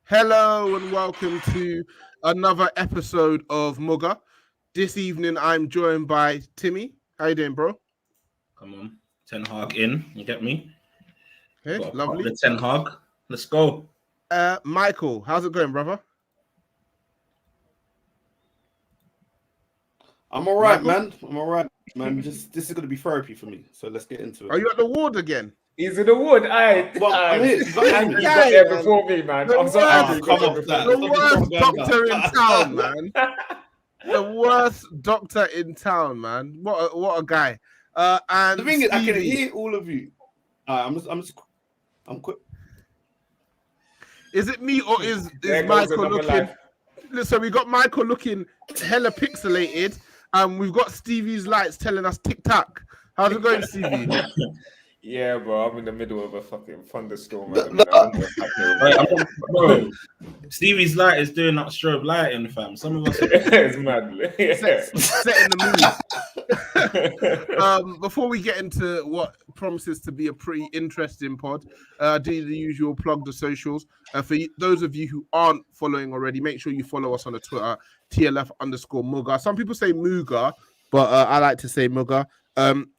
Hello and welcome to another episode of Muga. This evening I'm joined by Timi. How you doing, bro? Come on, Ten Hag in. You get me? Hey, Got a lovely. couple of Ten Hag. Let's go. Michael, how's it going, brother? I'm all right, man. I'm all right, man. This is going to be therapy for me. So let's get into it. Are you at the ward again? He's in the wood. I'm here. You got there before me, man. I'm so happy. come off that. The worst doctor in town, man. The worst doctor in town, man. What a guy. And The thing is, I can Stevie. hear all of you. I'm quick. Is it me or is There goes Michael another looking? life. Listen, we got Michael looking hella pixelated. We've got Stevie's lights telling us tick-tack. How's it going, Stevie? Yeah, bro. I'm in the middle of a fucking thunderstorm. Bro, Stevie's light is doing that strobe lighting, fam. Some of us It's mad. Setting the mood. Before we get into what promises to be a pretty interesting pod, do the usual plug the socials. For those of you who aren't following already, make sure you follow us on the Twitter, TLF_Muga. Some people say Muga, but I like to say Muga.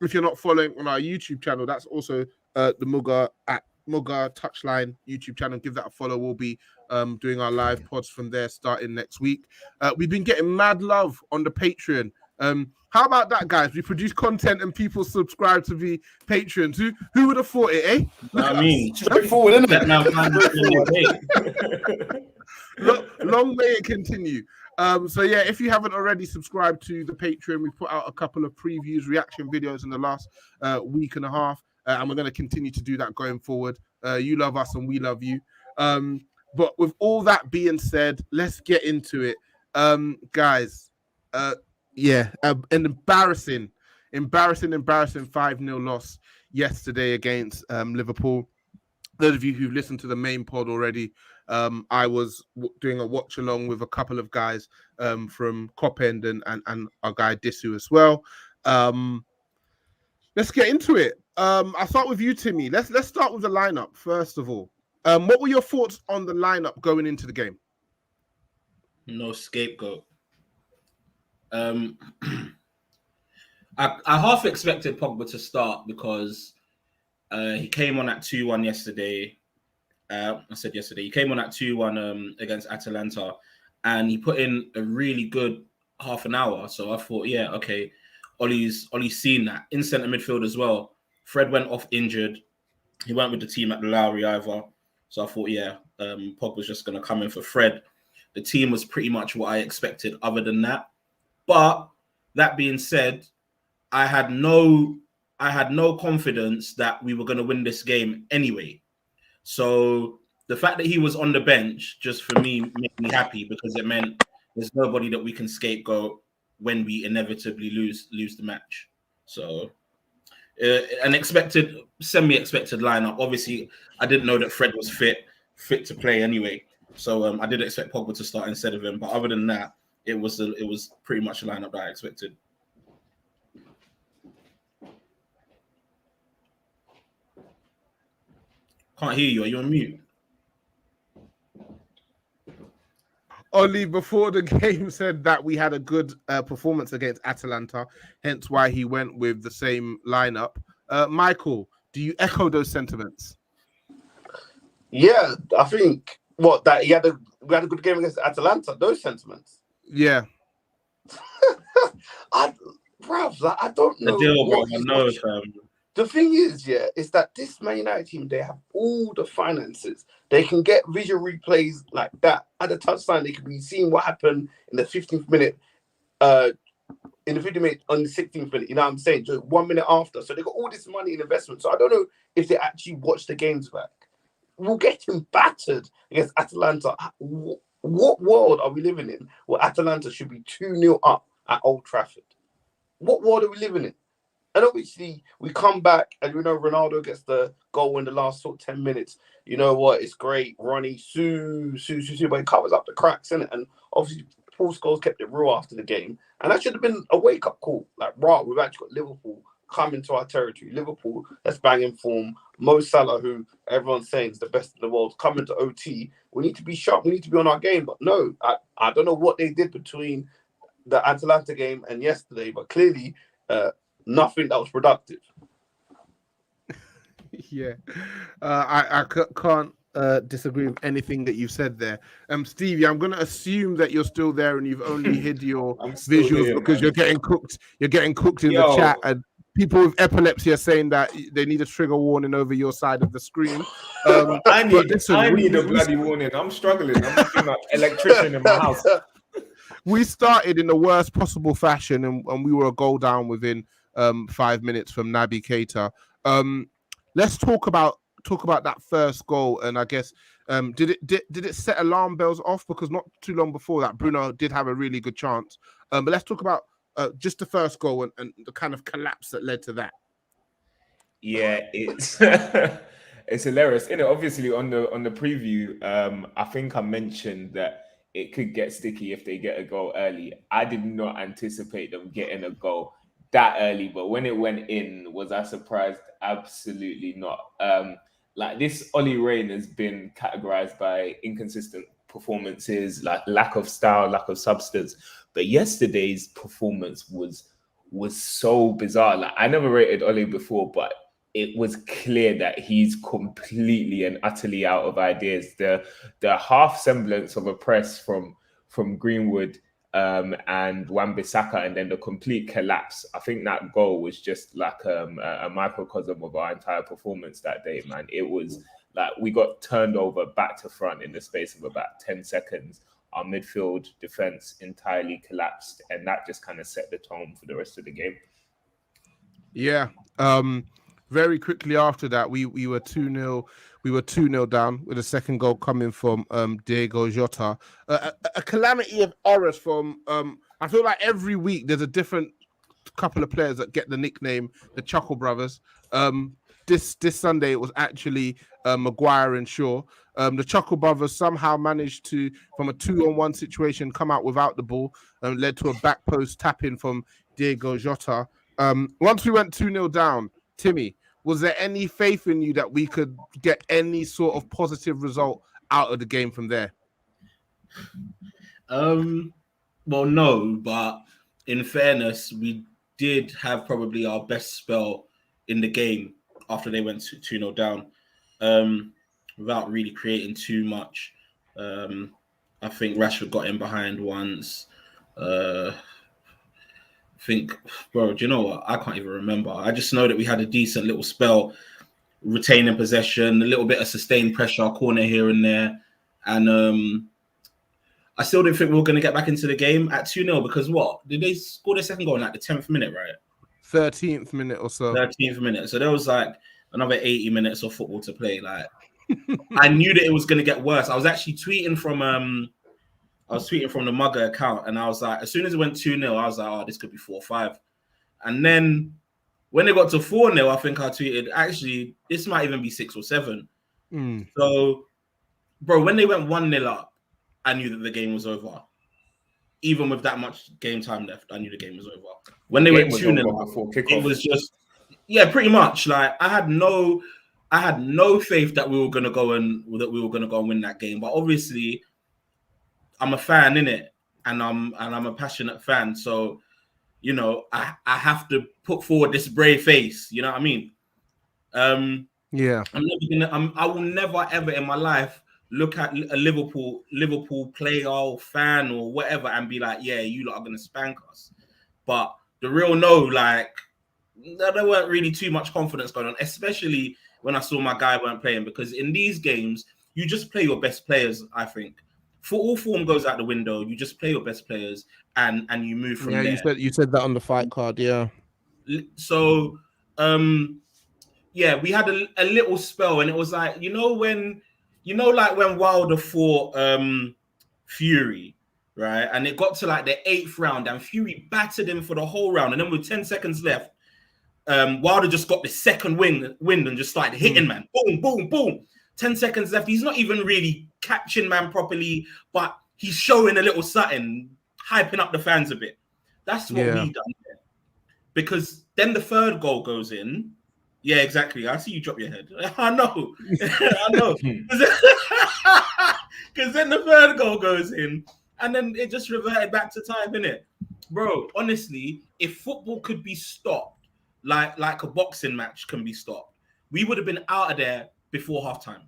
If you're not following on our YouTube channel, that's also the Muga at Muga Touchline YouTube channel. Give that a follow. We'll be doing our live pods from there starting next week. We've been getting mad love on the Patreon. How about that, guys? We produce content and people subscribe to be patrons. Who would have thought it, eh? I mean, Straightforward, isn't that it? now Long may it continue. So yeah, if you haven't already subscribed to the Patreon, we put out a couple of previews, reaction videos in the last week and a half, and we're going to continue to do that going forward. You love us and we love you. But with all that being said, let's get into it, guys. An embarrassing 5-0 loss yesterday against Liverpool. Those of you who've listened to the main pod already, I was doing a watch along with a couple of guys from Cop End and our guy Disu as well. Let's get into it. I'll start with you, Timmy. Let's start with the lineup first of all. What were your thoughts on the lineup going into the game? No scapegoat. I half expected Pogba to start because he came on at 2-1 yesterday. He came on at 2-1 against Atalanta, and he put in a really good half an hour. So I thought, yeah, okay, Ollie's seen that. In centre midfield as well, Fred went off injured. He went with the team at the Lowry either. So I thought, yeah, Pogba's just going to come in for Fred. The team was pretty much what I expected other than that. But that being said, I had no confidence that we were going to win this game anyway. So the fact that he was on the bench just for me made me happy because it meant there's nobody that we can scapegoat when we inevitably lose the match. So an semi-expected lineup. Obviously, I didn't know that Fred was fit to play anyway. So I did expect Pogba to start instead of him. But other than that, it was pretty much a lineup that I expected. Can't hear you. Are you on mute? Ollie, before the game, said that we had a good performance against Atalanta, hence why he went with the same lineup. Michael, do you echo those sentiments? Yeah, I think we had a good game against Atalanta. Those sentiments. Yeah. I don't know. The deal, bro. what I he's know, watching. The thing is, is that this Man United team, they have all the finances. They can get visual replays like that. At the touchline, they could be seeing what happened in the 15th minute, on the 16th minute. You know what I'm saying? Just 1 minute after. So they got all this money in investment. So I don't know if they actually watch the games back. We'll get him battered against Atalanta. What world are we living in where Atalanta should be 2-0 up at Old Trafford? What world are we living in? And obviously, we come back and, Ronaldo gets the goal in the last 10 minutes. You know what? It's great. Ronnie, but he covers up the cracks, innit? And obviously, Paul Scholes kept it real after the game. And that should have been a wake-up call. Like, we've actually got Liverpool come into our territory. Liverpool, let's bang in form. Mo Salah, who everyone's saying is the best in the world, come into OT. We need to be sharp. We need to be on our game. But no, I don't know what they did between the Atalanta game and yesterday, but clearly nothing that was productive. Yeah, can't disagree with anything that you've said there. Stevie, I'm going to assume that you're still there and you've only hid your visuals here, because man. you're getting cooked. You're getting cooked in the chat, and people with epilepsy are saying that they need a trigger warning over your side of the screen. I need a bloody warning. I'm struggling. I'm looking like electrician in my house. We started in the worst possible fashion, and we were a goal down within 5 minutes from Naby Keita. Let's talk about that first goal, and I guess did it set alarm bells off? Because not too long before that, Bruno did have a really good chance. But let's talk about just the first goal and the kind of collapse that led to that. Yeah, it's it's hilarious. Obviously on the preview, I think I mentioned that it could get sticky if they get a goal early. I did not anticipate them getting a goal that early, but when it went in, was I surprised? Absolutely not. Like this Ollie Reign has been categorized by inconsistent performances, like lack of style, lack of substance. But yesterday's performance was so bizarre. Like I never rated Ollie before, but it was clear that he's completely and utterly out of ideas. The half semblance of a press from Greenwood and Wan-Bissaka, and then the complete collapse. I think that goal was just like a microcosm of our entire performance that day, man. It was like we got turned over back to front in the space of about 10 seconds. Our midfield defense entirely collapsed, and that just kind of set the tone for the rest of the game. Yeah. Very quickly after that, we were 2-0. We were 2-0 down with a second goal coming from Diego Jota. A calamity of errors from I feel like every week there's a different couple of players that get the nickname the Chuckle Brothers. This Sunday it was actually Maguire and Shaw. The Chuckle Brothers somehow managed to, from a 2-on-1 situation, come out without the ball and led to a back post tap in from Diego Jota. Once we went 2-0 down, Timmy, was there any faith in you that we could get any sort of positive result out of the game from there? Well, no, but in fairness, we did have probably our best spell in the game after they went 2-0 down, without really creating too much. I think Rashford got in behind once. Think, bro, do you know what? I can't even remember. I just know that we had a decent little spell, retaining possession, a little bit of sustained pressure, corner here and there. And I still didn't think we were going to get back into the game at 2-0 because what? Did they score their second goal in like the 10th minute, right? 13th minute or so. 13th minute. So there was like another 80 minutes of football to play. Like, I knew that it was going to get worse. I was actually tweeting from the Muga account, and I was like, as soon as it went 2-0, I was like, oh, this could be 4-5. And then when it got to 4-0, I think I tweeted, actually, this might even be 6 or 7. So, bro, when they went 1-0 up, I knew that the game was over. Even with that much game time left, I knew the game was over. When they went 2-0 up, it was just, yeah, pretty much. Like I had no faith that we were gonna go and win that game. But obviously, I'm a fan, innit? And I'm a passionate fan. So, you know, I have to put forward this brave face. You know what I mean? Yeah. I will never ever in my life look at a Liverpool player or fan or whatever and be like, yeah, you lot are gonna spank us. But the real no, like there weren't really too much confidence going on, especially when I saw my guy weren't playing, because in these games you just play your best players. I think for all form goes out the window. You just play your best players and you move from there. You said that on the fight card, yeah. So yeah, we had a little spell, and it was like, like when Wilder fought Fury, right? And it got to like the 8th round, and Fury battered him for the whole round, and then with 10 seconds left, Wilder just got the second wind and just started hitting, man. Boom, boom, boom. 10 seconds left. He's not even really catching man properly, but he's showing a little something, hyping up the fans a bit. That's what we done there. because then the third goal goes in. Yeah, exactly. I see you drop your head. I know. I know. Because then the third goal goes in, and then it just reverted back to time, innit? Bro, honestly, if football could be stopped, like a boxing match can be stopped, we would have been out of there before halftime.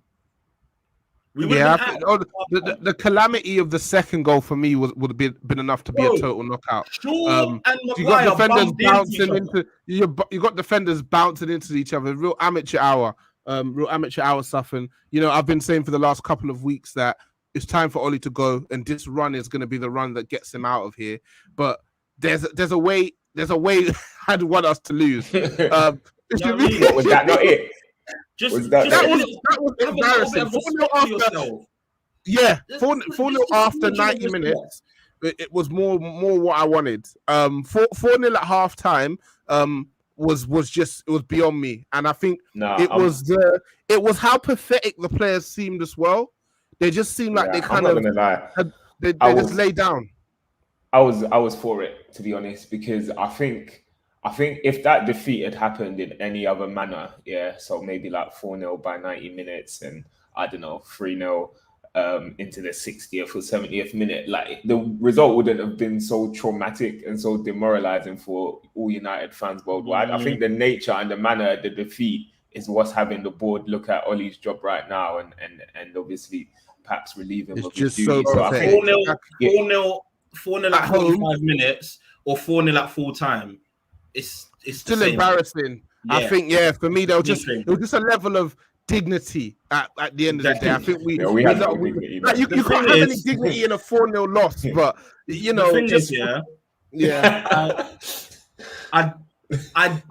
The calamity of the second goal for me would have been enough to be a total knockout. And you got defenders bouncing into you got defenders bouncing into each other. Real amateur hour stuff. And I've been saying for the last couple of weeks that it's time for Oli to go, and this run is going to be the run that gets him out of here. But there's a way I'd want us to lose. Was that not it? That was embarrassing. 4-0 after 90 minutes. It was more what I wanted. 4-0 at half time was beyond me, and I think it was how pathetic the players seemed as well. They just seemed like they kind of they just lay down. I was for it, to be honest, because I think if that defeat had happened in any other manner, so maybe like 4-0 by 90 minutes and I don't know, 3-0 into the 60th or 70th minute, like the result wouldn't have been so traumatic and so demoralizing for all United fans worldwide. I think the nature and the manner of the defeat is what's having the board look at Ollie's job right now and obviously perhaps relieve him of his duty. So I think 4-0 at 45 minutes or 4-0 at full time. It's still embarrassing. Yeah. I think, for me, it was just a level of dignity at the end of the day. I think we have dignity. You can't have any dignity in a 4-0 loss, but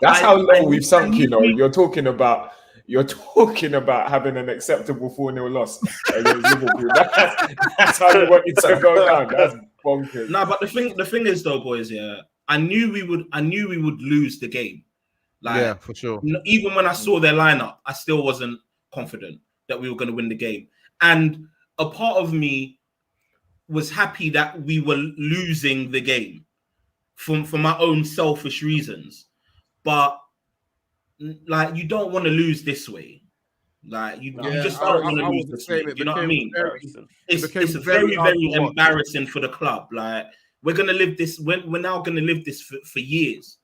that's how low we've sunk. You're talking about having an acceptable 4-0 loss against Liverpool. That's how you want it to go down. That's bonkers. No, but the thing is though, boys, I knew we would lose the game. For sure. Even when I saw their lineup, I still wasn't confident that we were going to win the game. And a part of me was happy that we were losing the game for my own selfish reasons. But you don't want to lose this way. You just don't want to lose this way. You know what I mean? It's very, very embarrassing for the club. We're gonna live this. We're now gonna live this for years.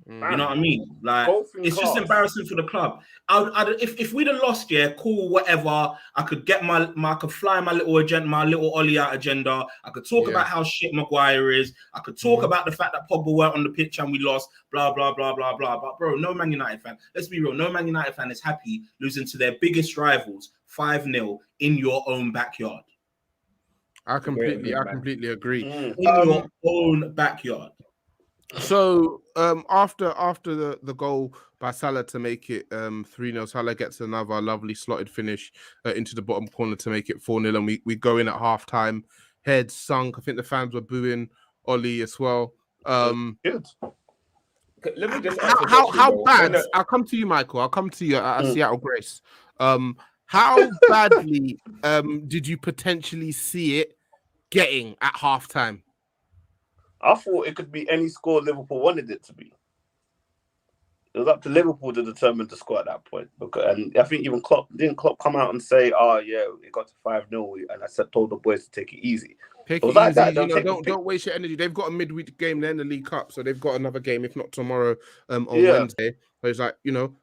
You know what I mean? It's just embarrassing for the club. If we'd have lost, cool, whatever. I could get I could fly my little agenda, my little Ollie out agenda. I could talk about how shit Maguire is. I could talk about the fact that Pogba weren't on the pitch and we lost. Blah blah blah blah blah. But bro, no Man United fan. Let's be real. No Man United fan is happy losing to their biggest rivals 5-0 in your own backyard. I completely agree. In your own backyard. So after the goal by Salah to make it 3-0, Salah gets another lovely slotted finish into the bottom corner to make it 4-0, and we go in at halftime. Heads sunk. I think the fans were booing Ollie as well. Good. Let me just how bad? I'll come to you, Michael. I'll come to you at Seattle Grace. How badly did you potentially see it getting at halftime? I thought it could be any score Liverpool wanted it to be. It was up to Liverpool to determine the score at that point. And I think even Klopp come out and say, it got to 5-0, and I told the boys to take it easy. Take it easy. Don't waste your energy. They've got a midweek game then, the League Cup, so they've got another game, if not tomorrow, on Wednesday. So it's 5-0,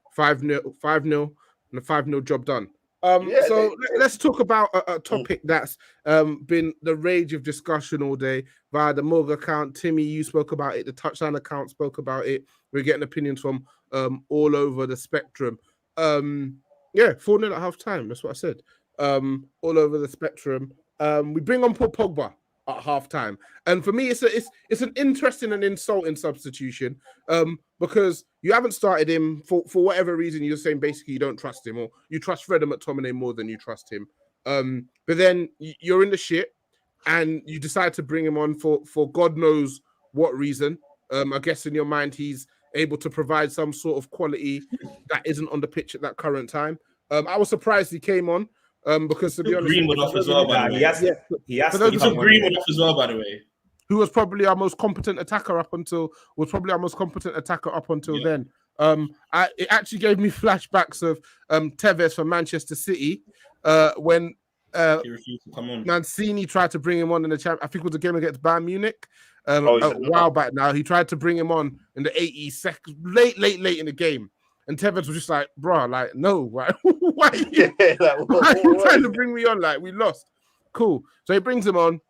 and a 5-0 job done. Let's talk about a topic that's been the rage of discussion all day via the Muga account. Timi, you spoke about it. The Touchdown account spoke about it. We're getting opinions from all over the spectrum. 4-0 at half time. That's what I said. All over the spectrum. We bring on Paul Pogba at half time, and for me, it's an interesting and insulting substitution because you haven't started him for whatever reason. You're saying basically you don't trust him, or you trust Fred McTominay more than you trust him. But then you're in the shit, and you decide to bring him on for God knows what reason. I guess in your mind he's able to provide some sort of quality that isn't on the pitch at that current time. I was surprised he came on. Because to be honest, Greenwood off as well, by the way. He has to took Greenwood off as well, by the way. who was probably our most competent attacker up until Yeah. then. It actually gave me flashbacks of Tevez for Manchester City when He refused to come on. Mancini tried to bring him on in the champ. I think it was a game against Bayern Munich. he A said no. while back now, he tried to bring him on in the 82nd, late in the game, and Tevez was just like, "Bro, like, no, why are you, why are you trying to bring me on? Like, we lost." Cool. So he brings him on.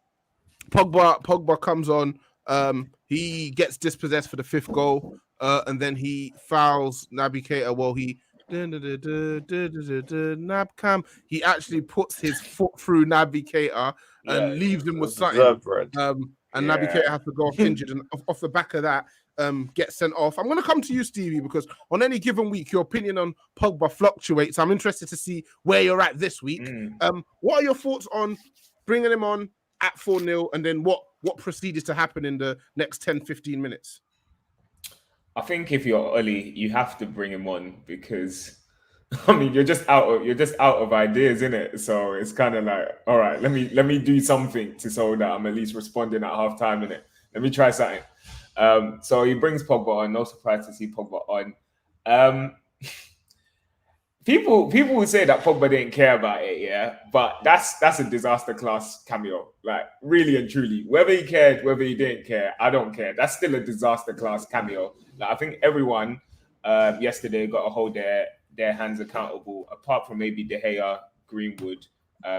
Pogba comes on. He gets dispossessed for the 5th goal, and then he fouls Naby Keita. Well, he Nabcam. He actually puts his foot through Naby Keita and leaves him with something. And Naby Keita has to go off injured, and off the back of that, get sent off. I'm going to come to you, Stevie, because on any given week, your opinion on Pogba fluctuates. I'm interested to see where you're at this week. What are your thoughts on bringing him on at 4-0, and then what proceeds to happen in the next 10-15 minutes? I think if you're Oli, you have to bring him on because, I mean, you're just out of ideas, innit? So it's kind of like, all right, let me do something so that I'm at least responding at halftime, innit? Let me try something. So he brings Pogba on. No surprise to see Pogba on. People will say that Pogba didn't care about it, yeah, but that's a disaster class cameo, like really and truly. Whether he cared, whether he didn't care, I don't care. That's still a disaster class cameo. Like, I think everyone yesterday got to hold their hands accountable, apart from maybe De Gea, Greenwood,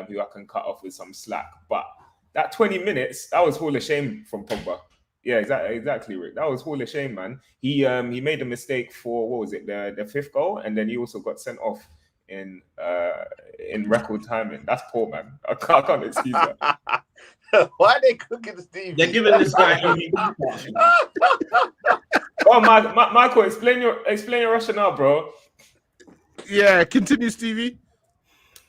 who I can cut off with some slack. But that 20 minutes, that was Hall of Shame from Pogba. Yeah, exactly, Rick. That was Hall of Shame, man. He made a mistake for, what was it, the 5th goal, and then he also got sent off in record timing. That's poor, man. I can't excuse that. Why are they cooking Stevie? They're giving this guy. Oh, Michael, explain your rationale, bro. Yeah, continue, Stevie.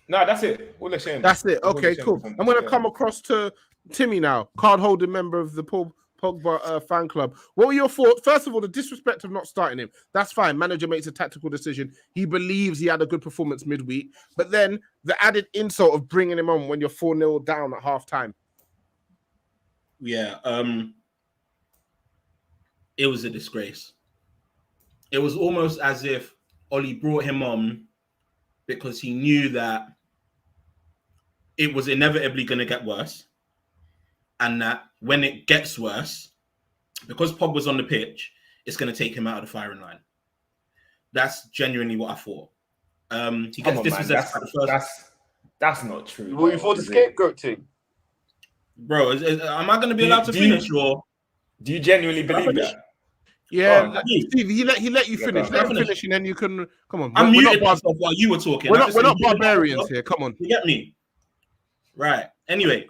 No, that's it. Hall of Shame. That's it. Okay, cool. I'm going to come across to Timmy now, card-holding member of the Pogba fan club. What were your thoughts? First of all, the disrespect of not starting him. That's fine. Manager makes a tactical decision. He believes he had a good performance midweek. But then the added insult of bringing him on when you're 4-0 down at half-time. Yeah. It was a disgrace. It was almost as if Oli brought him on because he knew that it was inevitably going to get worse. And that when it gets worse, because Pogba's on the pitch, it's going to take him out of the firing line. That's genuinely what I thought. He gets dispossessed at the first. That's not true. Well, you thought the scapegoat team, bro. Am I going to be allowed to finish? Or do you genuinely believe that? Yeah, Steve, he let you finish. Let him finish, and then you can come on. I'm muted myself while you were talking. We're not barbarians here. Come on, you get me, right? Anyway.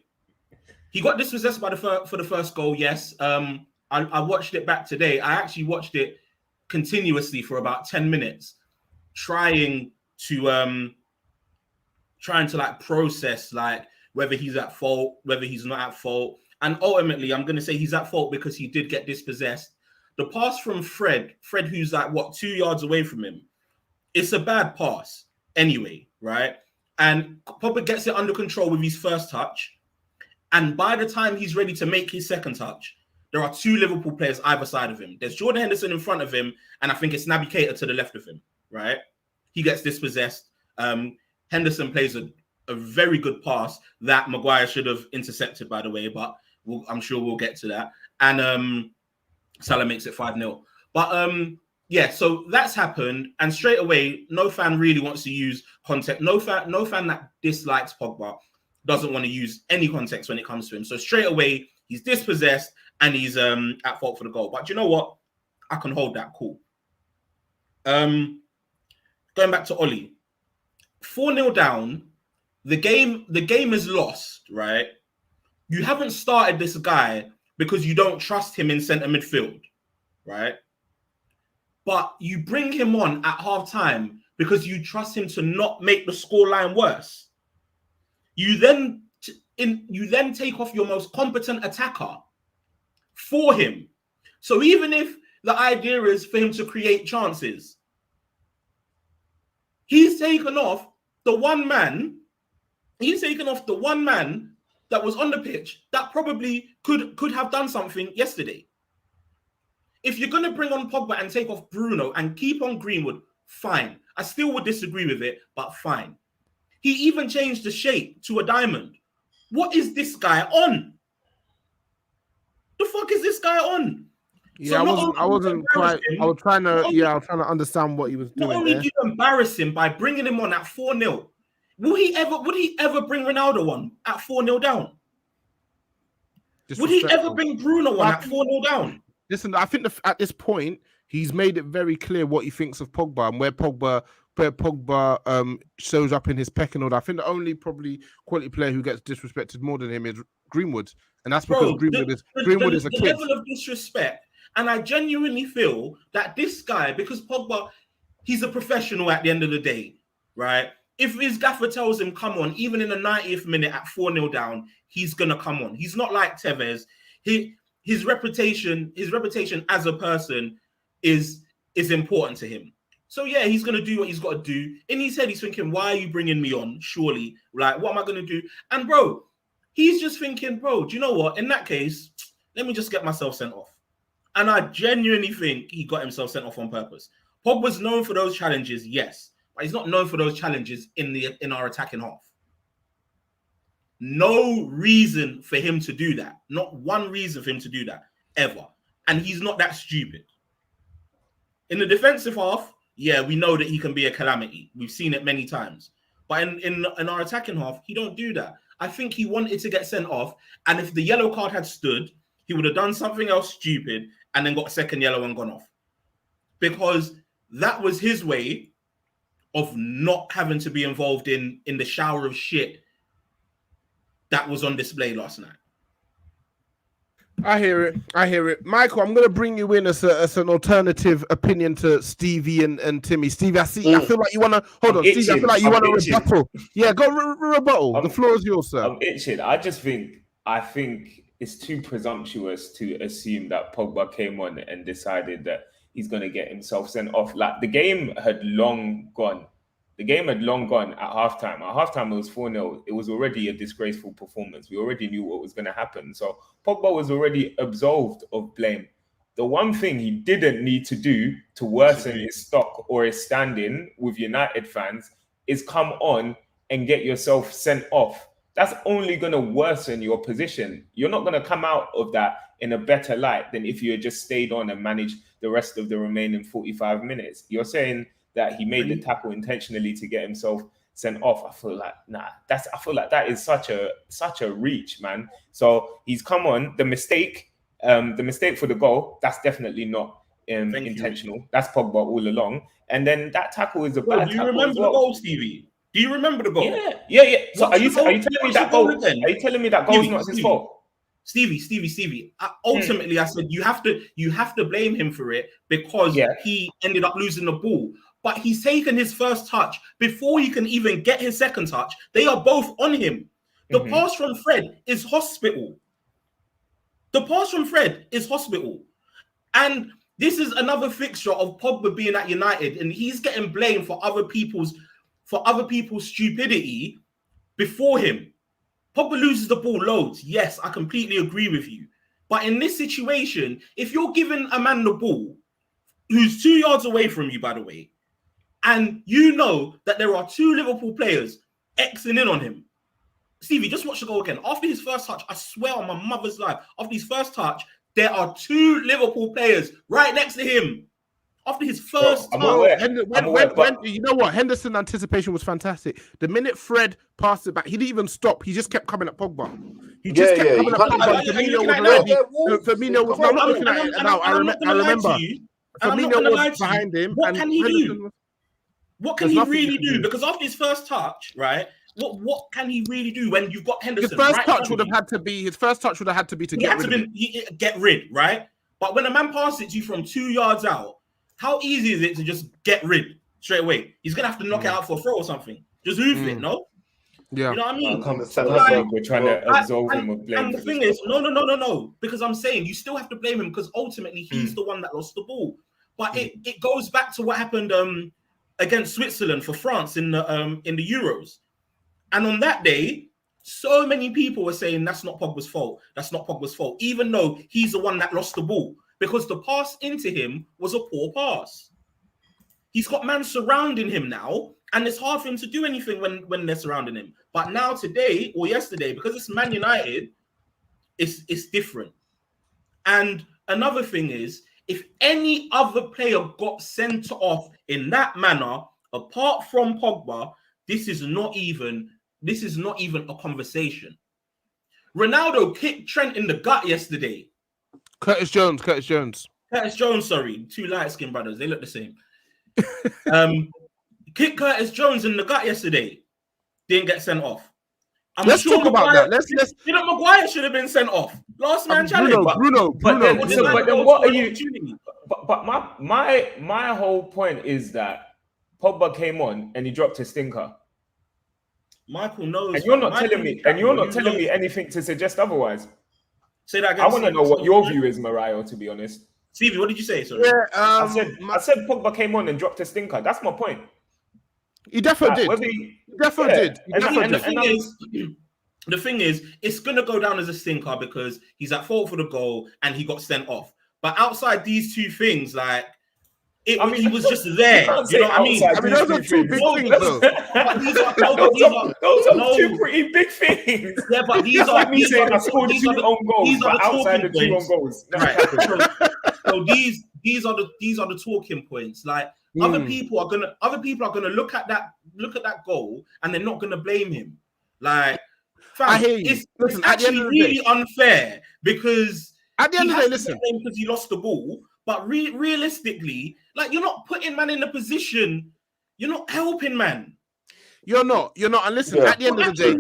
He got dispossessed for the first goal, yes. I watched it back today. I actually watched it continuously for about 10 minutes, trying to like process like whether he's at fault, whether he's not at fault. And ultimately, I'm going to say he's at fault because he did get dispossessed. The pass from Fred, who's like, 2 yards away from him, it's a bad pass anyway, right? And Pogba gets it under control with his first touch. And by the time he's ready to make his second touch, there are 2 Liverpool players either side of him. There's Jordan Henderson in front of him, and I think it's Naby Keita to the left of him, right? He gets dispossessed. Henderson plays a very good pass that Maguire should have intercepted, by the way, but I'm sure we'll get to that. And Salah makes it 5-0. But yeah, so that's happened, and straight away, no fan really wants to use context. No fan that dislikes Pogba doesn't want to use any context when it comes to him. So straight away, he's dispossessed and he's at fault for the goal. But you know what? I can hold that cool. Going back to Oli. 4-0 down. The game is lost, right? You haven't started this guy because you don't trust him in centre midfield, right? But you bring him on at half-time because you trust him to not make the scoreline worse. You then take off your most competent attacker for him. So even if the idea is for him to create chances, he's taken off the one man that was on the pitch that probably could have done something yesterday. If you're going to bring on Pogba and take off Bruno and keep on Greenwood, fine. I still would disagree with it, but fine. He even changed the shape to a diamond. What is this guy on? The fuck is this guy on? Yeah, so I wasn't quite. I was trying to understand what he was doing. Not only do you embarrass him by bringing him on at 4-0, would he ever bring Ronaldo on at 4-0 down? Would he ever bring Bruno on at 4-0 down? Listen, I think at this point he's made it very clear what he thinks of Pogba and where Pogba shows up in his pecking order. I think the only probably quality player who gets disrespected more than him is Greenwood, and that's because Greenwood is a kid. The level of disrespect, and I genuinely feel that this guy, because Pogba, he's a professional at the end of the day, right? If his gaffer tells him come on, even in the 90th minute at 4-0 down, he's gonna come on. He's not like Tevez. His reputation as a person is important to him. So yeah, he's gonna do what he's got to do. In his head, he's thinking, "Why are you bringing me on? Surely, like, what am I gonna do?" And bro, he's just thinking, "Bro, do you know what? In that case, let me just get myself sent off." And I genuinely think he got himself sent off on purpose. Pogba's known for those challenges, yes, but he's not known for those challenges in our attacking half. No reason for him to do that. Not one reason for him to do that, ever. And he's not that stupid. In the defensive half, yeah, we know that he can be a calamity. We've seen it many times. But in our attacking half, he don't do that. I think he wanted to get sent off. And if the yellow card had stood, he would have done something else stupid and then got a second yellow and gone off. Because that was his way of not having to be involved in the shower of shit that was on display last night. I hear it. Michael, I'm going to bring you in as an alternative opinion to Stevie and Timi. Stevie, I feel like you want to... Hold on, Stevie, I feel like you want to rebuttal. Yeah, go rebuttal. The floor is yours, sir. I'm itching. I think it's too presumptuous to assume that Pogba came on and decided that he's going to get himself sent off. Like, the game had long gone. The game had long gone at halftime. At halftime, it was 4-0. It was already a disgraceful performance. We already knew what was going to happen. So Pogba was already absolved of blame. The one thing he didn't need to do to worsen his stock or his standing with United fans is come on and get yourself sent off. That's only going to worsen your position. You're not going to come out of that in a better light than if you had just stayed on and managed the rest of the remaining 45 minutes. You're saying that he made the tackle intentionally to get himself sent off. I feel like that is such a reach, man. So he's come on. The mistake for the goal, that's definitely not intentional. That's Pogba all along. And then that tackle is a bad tackle. Do you remember the goal, Stevie? Do you remember the goal? Yeah. So are you telling me that goal? Are you telling me that goal is not his fault? Stevie. Ultimately, I said you have to blame him for it because he ended up losing the ball. But he's taken his first touch before he can even get his second touch. They are both on him. The pass from Fred is hospital. And this is another fixture of Pogba being at United, and he's getting blamed for other people's stupidity before him. Pogba loses the ball loads. Yes, I completely agree with you. But in this situation, if you're giving a man the ball who's 2 yards away from you, by the way, and you know that there are two Liverpool players Xing in on him. Stevie, just watch the goal again. After his first touch, I swear on my mother's life, after his first touch, there are two Liverpool players right next to him. After his first touch. You know what? Henderson's anticipation was fantastic. The minute Fred passed it back, he didn't even stop. He just kept coming at Pogba. He just kept coming at Pogba. Firmino was ready. Firmino was not looking at it now. I remember. Firmino was behind him. What can he do? What can he really do? Because after his first touch, right? What can he really do when you've got Henderson? His first touch would have had to be to get rid, right? But when a man passes it to you from 2 yards out, how easy is it to just get rid straight away? He's gonna have to knock it out for a throw or something. Just hoof it, no? Yeah. You know what I mean? We're trying to absolve him of blame. And the thing is, no. Because I'm saying you still have to blame him because ultimately he's the one that lost the ball. But it goes back to what happened against Switzerland for France in the Euros. And on that day, So many people were saying that's not Pogba's fault. That's not Pogba's fault, even though he's the one that lost the ball because the pass into him was a poor pass. He's got man surrounding him now, and it's hard for him to do anything when they're surrounding him. But now today or yesterday, because it's Man United, it's different. And another thing is, if any other player got sent off in that manner, apart from Pogba, this is not even a conversation. Ronaldo kicked Trent in the gut yesterday. Curtis Jones, sorry. Two light-skinned brothers. They look the same. Kicked Curtis Jones in the gut yesterday. Didn't get sent off. Let's talk about that. Let's. You know, Maguire should have been sent off. Last man challenge. Bruno. But then what are you? But my whole point is that Pogba came on and he dropped a stinker. Michael knows. And you're not telling me anything to suggest otherwise. Say that again. I want to know what your view is, Morayo, to be honest. Stevie, what did you say? Sorry. Yeah, I said Pogba came on and dropped a stinker. That's my point. He definitely did. And the thing is, it's gonna go down as a stinker because he's at fault for the goal and he got sent off. But outside these two things, like he was just there. You know what I mean? Those are two big things, though. Those are two pretty big things. Yeah, but these That's are like me saying I scored two own goals, these are but the outside the talking two own points. goals. Right. So these are the talking points. Like other people are gonna look at that goal and they're not gonna blame him. Like, fam, I hear you. It's actually really unfair because at the end of the day, listen, because he lost the ball, but realistically, like you're not putting man in a position, you're not helping man. You're not. And listen, at the end of the day,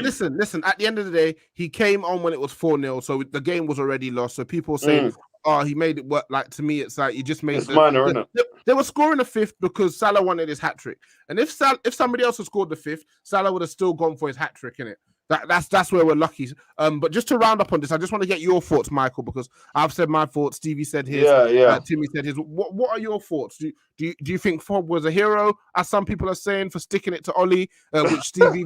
listen. At the end of the day, he came on when it was 4-0, so the game was already lost. So people were saying, "Oh, he made it work." Like to me, it's like you just made. It's minor, isn't it? They were scoring a fifth because Salah wanted his hat trick, and if somebody else had scored the fifth, Salah would have still gone for his hat trick in it. That's where we're lucky. But just to round up on this, I just want to get your thoughts, Michael, because I've said my thoughts. Stevie said his. Timi said his. What are your thoughts? Do you think Fob was a hero, as some people are saying, for sticking it to Ollie, which Stevie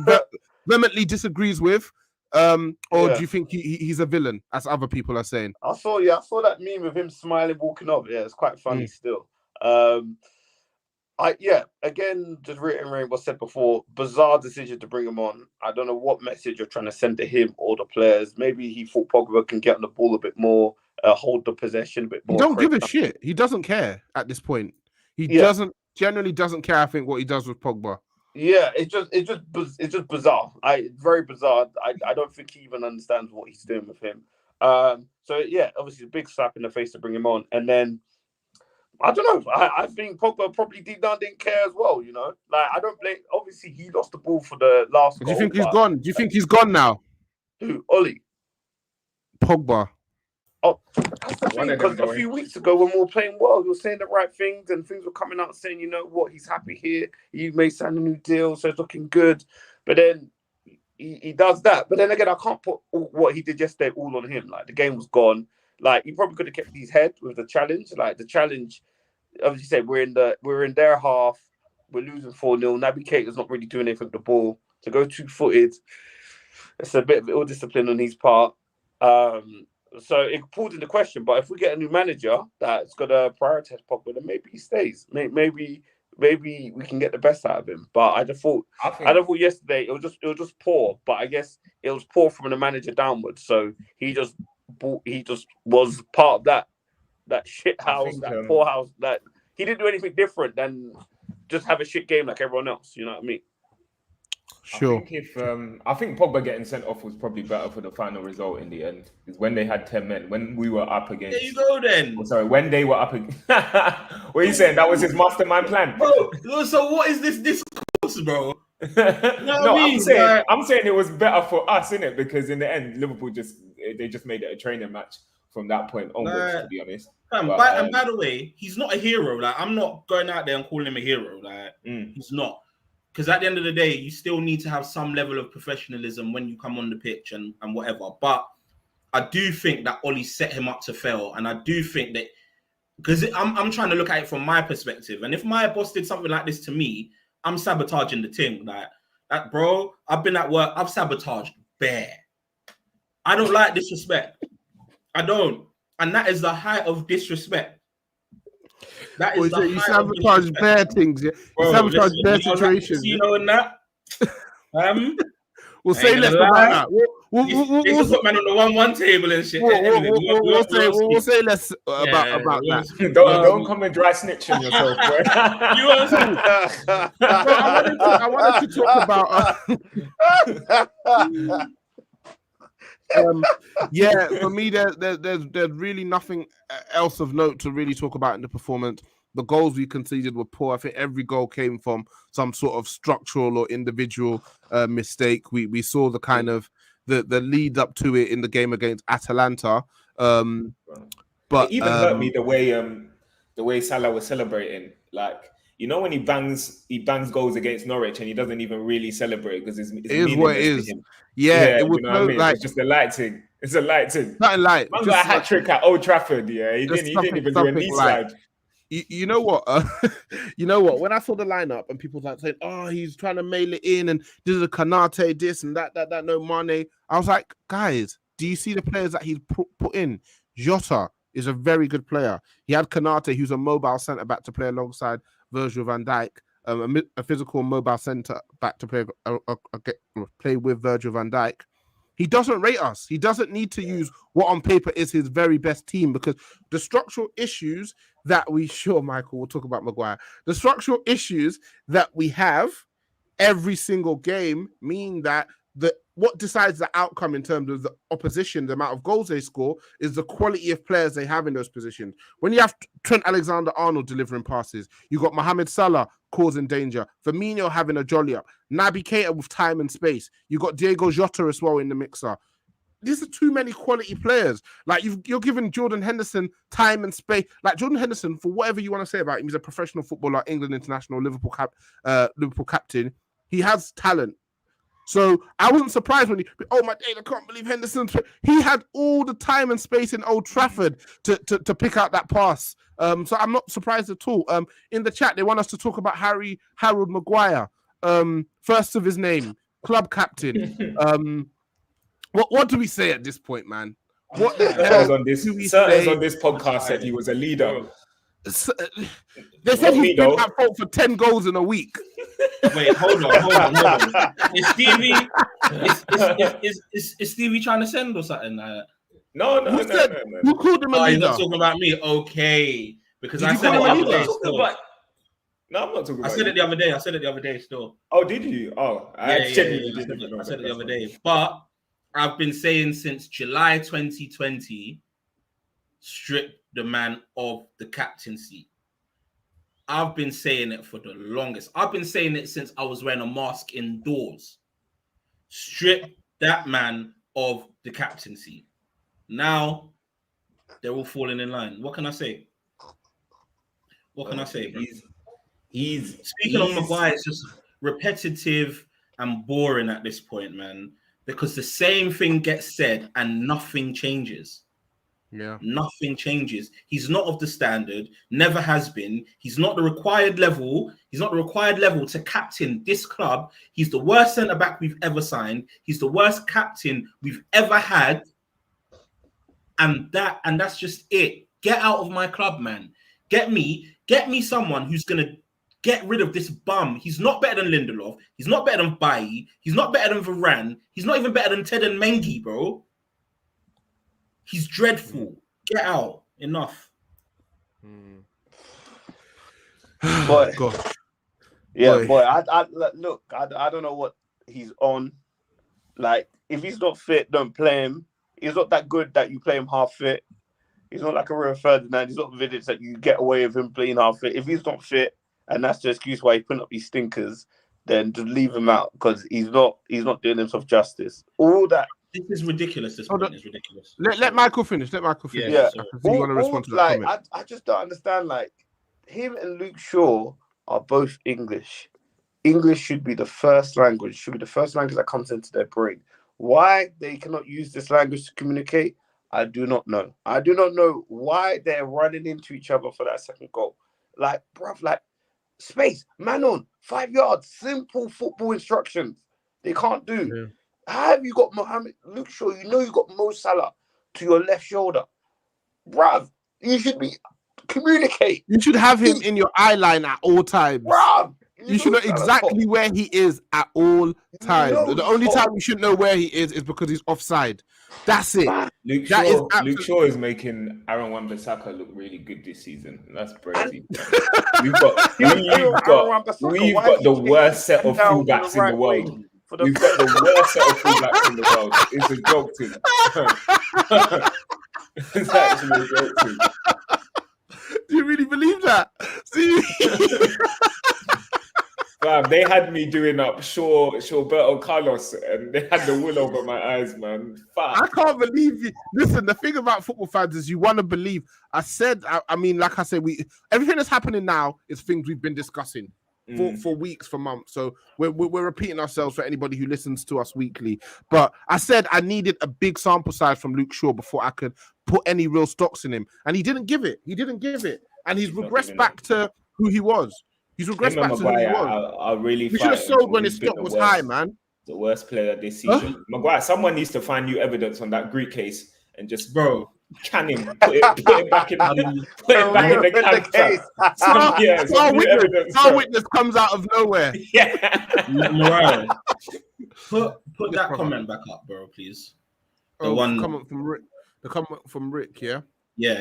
vehemently disagrees with, or do you think he's a villain, as other people are saying? I saw that meme of him smiling, walking up. Yeah, it's quite funny still. Again, just reiterating what I said before, bizarre decision to bring him on. I don't know what message you're trying to send to him or the players. Maybe he thought Pogba can get on the ball a bit more, hold the possession a bit more. He don't give a shit. He doesn't care at this point. He generally doesn't care, I think, what he does with Pogba. Yeah, it's just bizarre. Very bizarre. I don't think he even understands what he's doing with him. Obviously a big slap in the face to bring him on. And then I don't know. I think Pogba probably didn't care as well, you know? Like, I don't blame... Obviously, he lost the ball for the last goal. Do you think he's gone? Do you think he's gone now? Who? Ollie? Pogba. Oh, that's the thing, because a few weeks ago when we were playing well, he was saying the right things and things were coming out saying, you know what, he's happy here. He may sign a new deal, so it's looking good. But then he does that. But then again, I can't put what he did yesterday all on him. Like, the game was gone. Like, he probably could have kept his head with the challenge. Like, the challenge, obviously, said we're in their half. We're losing 4-0. Naby Keita's not really doing anything with the ball. To go 2-footed, it's a bit of ill discipline on his part. So it pulled into question. But if we get a new manager that's got to prioritize Pogba, then maybe he stays. Maybe we can get the best out of him. But I thought yesterday it was just poor. But I guess it was poor from the manager downwards. So he just was part of that shit house, that poor house. That he didn't do anything different than just have a shit game like everyone else. You know what I mean? Sure. I think Pogba getting sent off was probably better for the final result in the end. Is when they had 10 men, when we were up against. There you go then. Oh, sorry, when they were up against. What are you saying? That was his mastermind plan, bro. So what is this discourse, bro? I'm saying it was better for us, innit? Because in the end, Liverpool just made it a training match from that point onwards. To be honest. And by the way, he's not a hero. Like, I'm not going out there and calling him a hero. Like, he's not. Because at the end of the day, you still need to have some level of professionalism when you come on the pitch and whatever. But I do think that Ollie set him up to fail. And I do think that, because I'm trying to look at it from my perspective. And if my boss did something like this to me, I'm sabotaging the team. Like Bro, I've been at work. I've sabotaged bare. I don't like disrespect. I don't. And that is the height of disrespect. That is you sabotage bare things, yeah. Bro, You sabotage bare situations. You know, in that. We'll say less about that. We'll put man on the 1-1 table and shit. We'll say less about that. Don't come and dry snitching yourself, bro. I wanted to talk about. For me, there's really nothing else of note to really talk about in the performance. The goals we conceded were poor. I think every goal came from some sort of structural or individual mistake. We saw the kind of the lead up to it in the game against Atalanta. But it even hurt me the way Salah was celebrating. Like, you know, when he bangs goals against Norwich and he doesn't even really celebrate because it is what it is. Yeah, it was, you know what I mean? like, it's just a light thing. It's a light thing. Nothing light. Man got a hat trick at Old Trafford. Yeah, he didn't even do a knee slide. You know what? You know what? When I saw the lineup and people like saying, "Oh, he's trying to mail it in," and this is a Konate, this and that, no Mane. I was like, guys, do you see the players that he's put in? Jota is a very good player. He had Konate, who's a mobile centre back to play alongside Virgil van Dijk, a physical mobile centre back to play with Virgil van Dijk. He doesn't rate us. He doesn't need to use what on paper is his very best team, because the structural issues that Michael, we'll talk about Maguire. The structural issues that we have every single game mean that what decides the outcome in terms of the opposition, the amount of goals they score, is the quality of players they have in those positions. When you have Trent Alexander-Arnold delivering passes, you got Mohamed Salah causing danger, Firmino having a jolly up, Naby Keita with time and space. You got Diego Jota as well in the mixer. These are too many quality players. Like, you're giving Jordan Henderson time and space. Like, Jordan Henderson, for whatever you want to say about him, he's a professional footballer, England international, Liverpool captain. He has talent. So I wasn't surprised when my days, I can't believe Henderson. He had all the time and space in Old Trafford to pick out that pass. So I'm not surprised at all. In the chat, they want us to talk about Harold Maguire, first of his name, club captain. What do we say at this point, man? What the hell on this podcast said he was a leader. They said he's been at fault for 10 goals in a week. Wait, hold on. Is Stevie trying to send or something? No. Who called him a leader? He's not talking about me. Okay. Because I said it the other day. No, I'm not talking about I said it the other day. I said it the other day still. Oh, did you? Oh, I said it the other day. But I've been saying since July 2020, strip the man of the captaincy. I've been saying it for the longest. I've been saying it since I was wearing a mask indoors. Strip that man of the captaincy. Now, they're all falling in line. What can I say? He's speaking of Maguire, it's just repetitive and boring at this point, man. Because the same thing gets said and nothing changes. Yeah, nothing changes. He's not of the standard, never has been. He's not the required level. He's not the required level to captain this club. He's the worst centre back we've ever signed. He's the worst captain we've ever had. And that's just it. Get out of my club, man. Get me someone who's gonna get rid of this bum. He's not better than Lindelof. He's not better than Bailly. He's not better than Varane. He's not even better than Ted and Mengi, bro. He's dreadful. Get out. Enough. Boy. Yeah, boy. I look, I don't know what he's on. Like, if he's not fit, don't play him. He's not that good that you play him half fit. He's not like a Rio Ferdinand. He's not Vidic that you get away with him playing half fit. If he's not fit, and that's the excuse why he's putting up these stinkers, then just leave him out, because he's not doing himself justice. All that. This is ridiculous. This point is ridiculous. Let Michael finish. Yeah. You want to respond to that comment? I just don't understand. Like, him and Luke Shaw are both English. English should be the first language. Should be the first language that comes into their brain. Why they cannot use this language to communicate, I do not know. I do not know why they're running into each other for that second goal. Like, bruv, like, space, man on, 5 yards, simple football instructions. They can't do. Yeah. How have you got Luke Shaw? You know you got Mo Salah to your left shoulder, bruv. You should be communicate. You should have him in your eye line at all times. Bruv, you should know exactly where he is at all times. The only time you should know where he is because he's offside. That's it. Luke Shaw is making Aaron Wan-Bissaka look really good this season. That's crazy. We've got the worst set of fullbacks in the world. We've got the worst set of fullbacks in the world. It's a joke team. It's actually a joke team. Do you really believe that? See? They had me doing up Shawberto Carlos, and they had the wool over my eyes, man. I can't believe you. Listen, the thing about football fans is you want to believe. I mean, like I said, everything that's happening now is things we've been discussing for weeks, for months. So we're repeating ourselves for anybody who listens to us weekly. But I said I needed a big sample size from Luke Shaw before I could put any real stocks in him, and he didn't give it. And he's regressed back to who he was. He's regressed back to who he was. I really. We should have sold when his stock was high, man. The worst player this season. Maguire, someone needs to find new evidence on that Greek case and just can him, put it back in the case. Our witness comes out of nowhere. Yeah. Morayo, put that comment back up, bro, please. The comment from Rick. The comment from Rick, yeah. Yeah.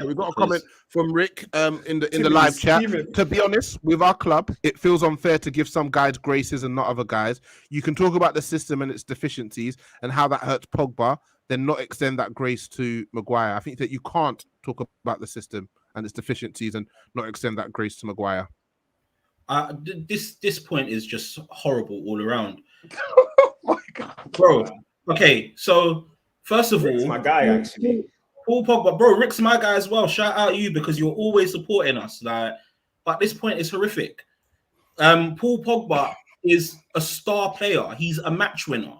So we got a comment from Rick in the live chat. To be honest, with our club, it feels unfair to give some guys graces and not other guys. You can talk about the system and its deficiencies and how that hurts Pogba, then not extend that grace to Maguire. I think that you can't talk about the system and its deficiencies and not extend that grace to Maguire. This point is just horrible all around. Oh my God, bro. Okay, so first of all, my guy actually. Paul Pogba, bro, Rick's my guy as well. Shout out you because you're always supporting us. But this point is horrific. Paul Pogba is a star player. He's a match winner.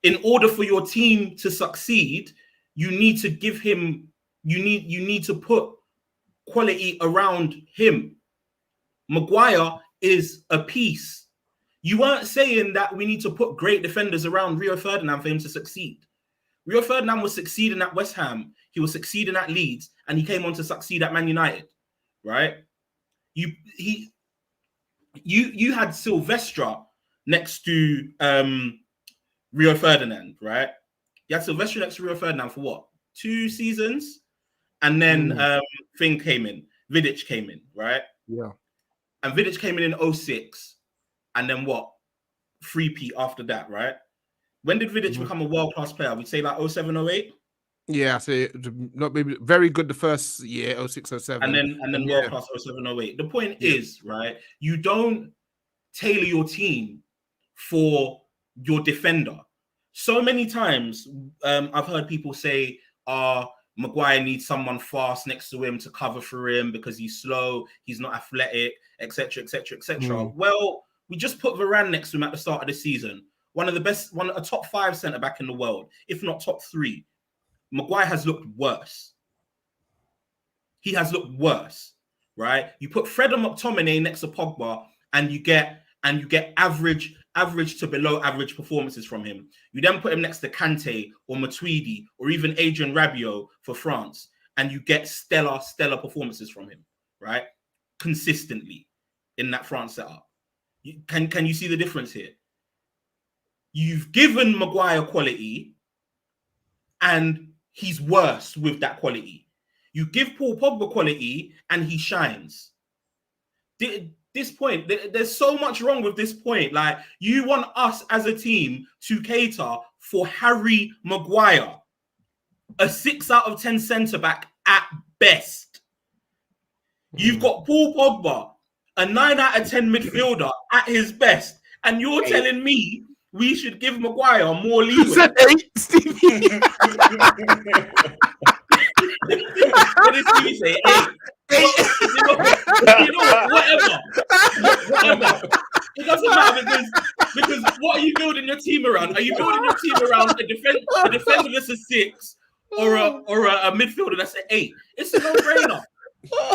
In order for your team to succeed, you need to give him. You need to put quality around him. Maguire is a piece. You weren't saying that we need to put great defenders around Rio Ferdinand for him to succeed. Rio Ferdinand was succeeding at West Ham. He was succeeding at Leeds, and he came on to succeed at Man United, right? You had Silvestre next to Rio Ferdinand, right? You had Silvestre next to Rio Ferdinand for what? 2 seasons, and then Vidic came in, right? Yeah, and Vidic came in 2006, and then what? 3P after that, right? When did Vidic become a world-class player? We'd say like 07, 08? Yeah, so not maybe very good the first year, 06, 07. And then world-class 07, 08. The point is, right, you don't tailor your team for your defender. So many times I've heard people say, Maguire needs someone fast next to him to cover for him because he's slow, he's not athletic, etc., etc., etc. Well, we just put Varane next to him at the start of the season. A top 5 centre back in the world, if not top 3. Maguire has looked worse. He has looked worse, right? You put Fred and McTominay next to Pogba, and you get average to below average performances from him. You then put him next to Conte or Matuidi or even Adrien Rabiot for France, and you get stellar performances from him, right? Consistently in that France setup. Can you see the difference here? You've given Maguire quality, and he's worse with that quality. You give Paul Pogba quality, and he shines. This point, there's so much wrong with this point. Like, you want us as a team to cater for Harry Maguire, a 6 out of 10 centre-back at best. You've got Paul Pogba, a 9 out of 10 midfielder at his best, and you're telling me we should give Maguire more leeway. You said 8, Stevie. What did Stevie say? 8. You know what? Whatever. It doesn't matter because what are you building your team around? Are you building your team around a defender that's a 6 or a midfielder that's an 8? It's a no-brainer.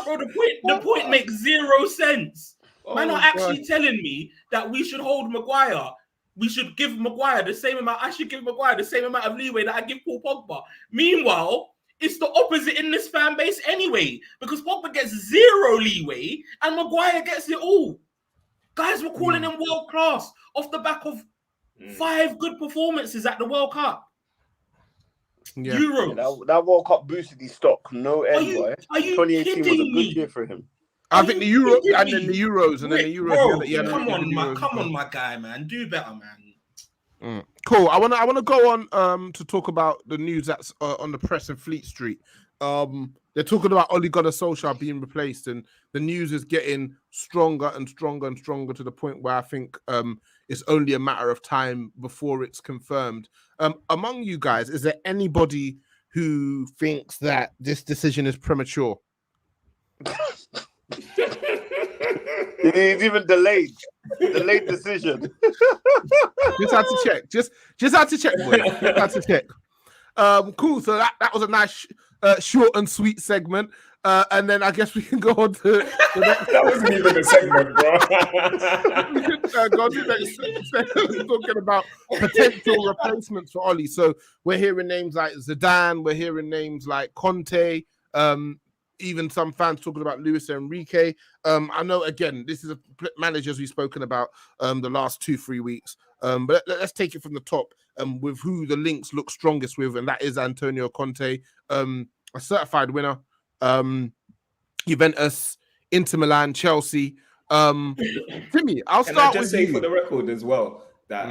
Bro, the point makes 0 sense. Man are actually telling me that we should hold Maguire we should give Maguire the same amount. I should give Maguire the same amount of leeway that I give Paul Pogba. Meanwhile, it's the opposite in this fan base anyway, because Pogba gets zero leeway and Maguire gets it all. Guys were calling him world class off the back of 5 good performances at the World Cup. Euros. Yeah, that World Cup boosted his stock. No end, boy. Are you 2018 was a kidding good me? year for him. I think the Euro and then the Euros and then the Euros. Bro, come on, my guy, man. Do better, man. Cool. I wanna go on to talk about the news that's on the press in Fleet Street. They're talking about Ole Gunnar Solskjaer being replaced, and the news is getting stronger and stronger and stronger to the point where I think it's only a matter of time before it's confirmed. Among you guys, is there anybody who thinks that this decision is premature? It's even delayed. Delayed decision. Just had to check. Just had to check, boy. Just had to check. Cool. So that was a nice short and sweet segment. And then I guess we can go on to the next. That wasn't even a segment, bro. We can go to the next segment talking about potential replacements for Oli. So we're hearing names like Zidane. We're hearing names like Conte. Even some fans talking about Luis Enrique. I know, again, this is a managers we've spoken about the last 2-3 weeks. But let's take it from the top with who the links look strongest with, and that is Antonio Conte, a certified winner. Juventus, Inter Milan, Chelsea. Timi, I'll start with you. For the record as well that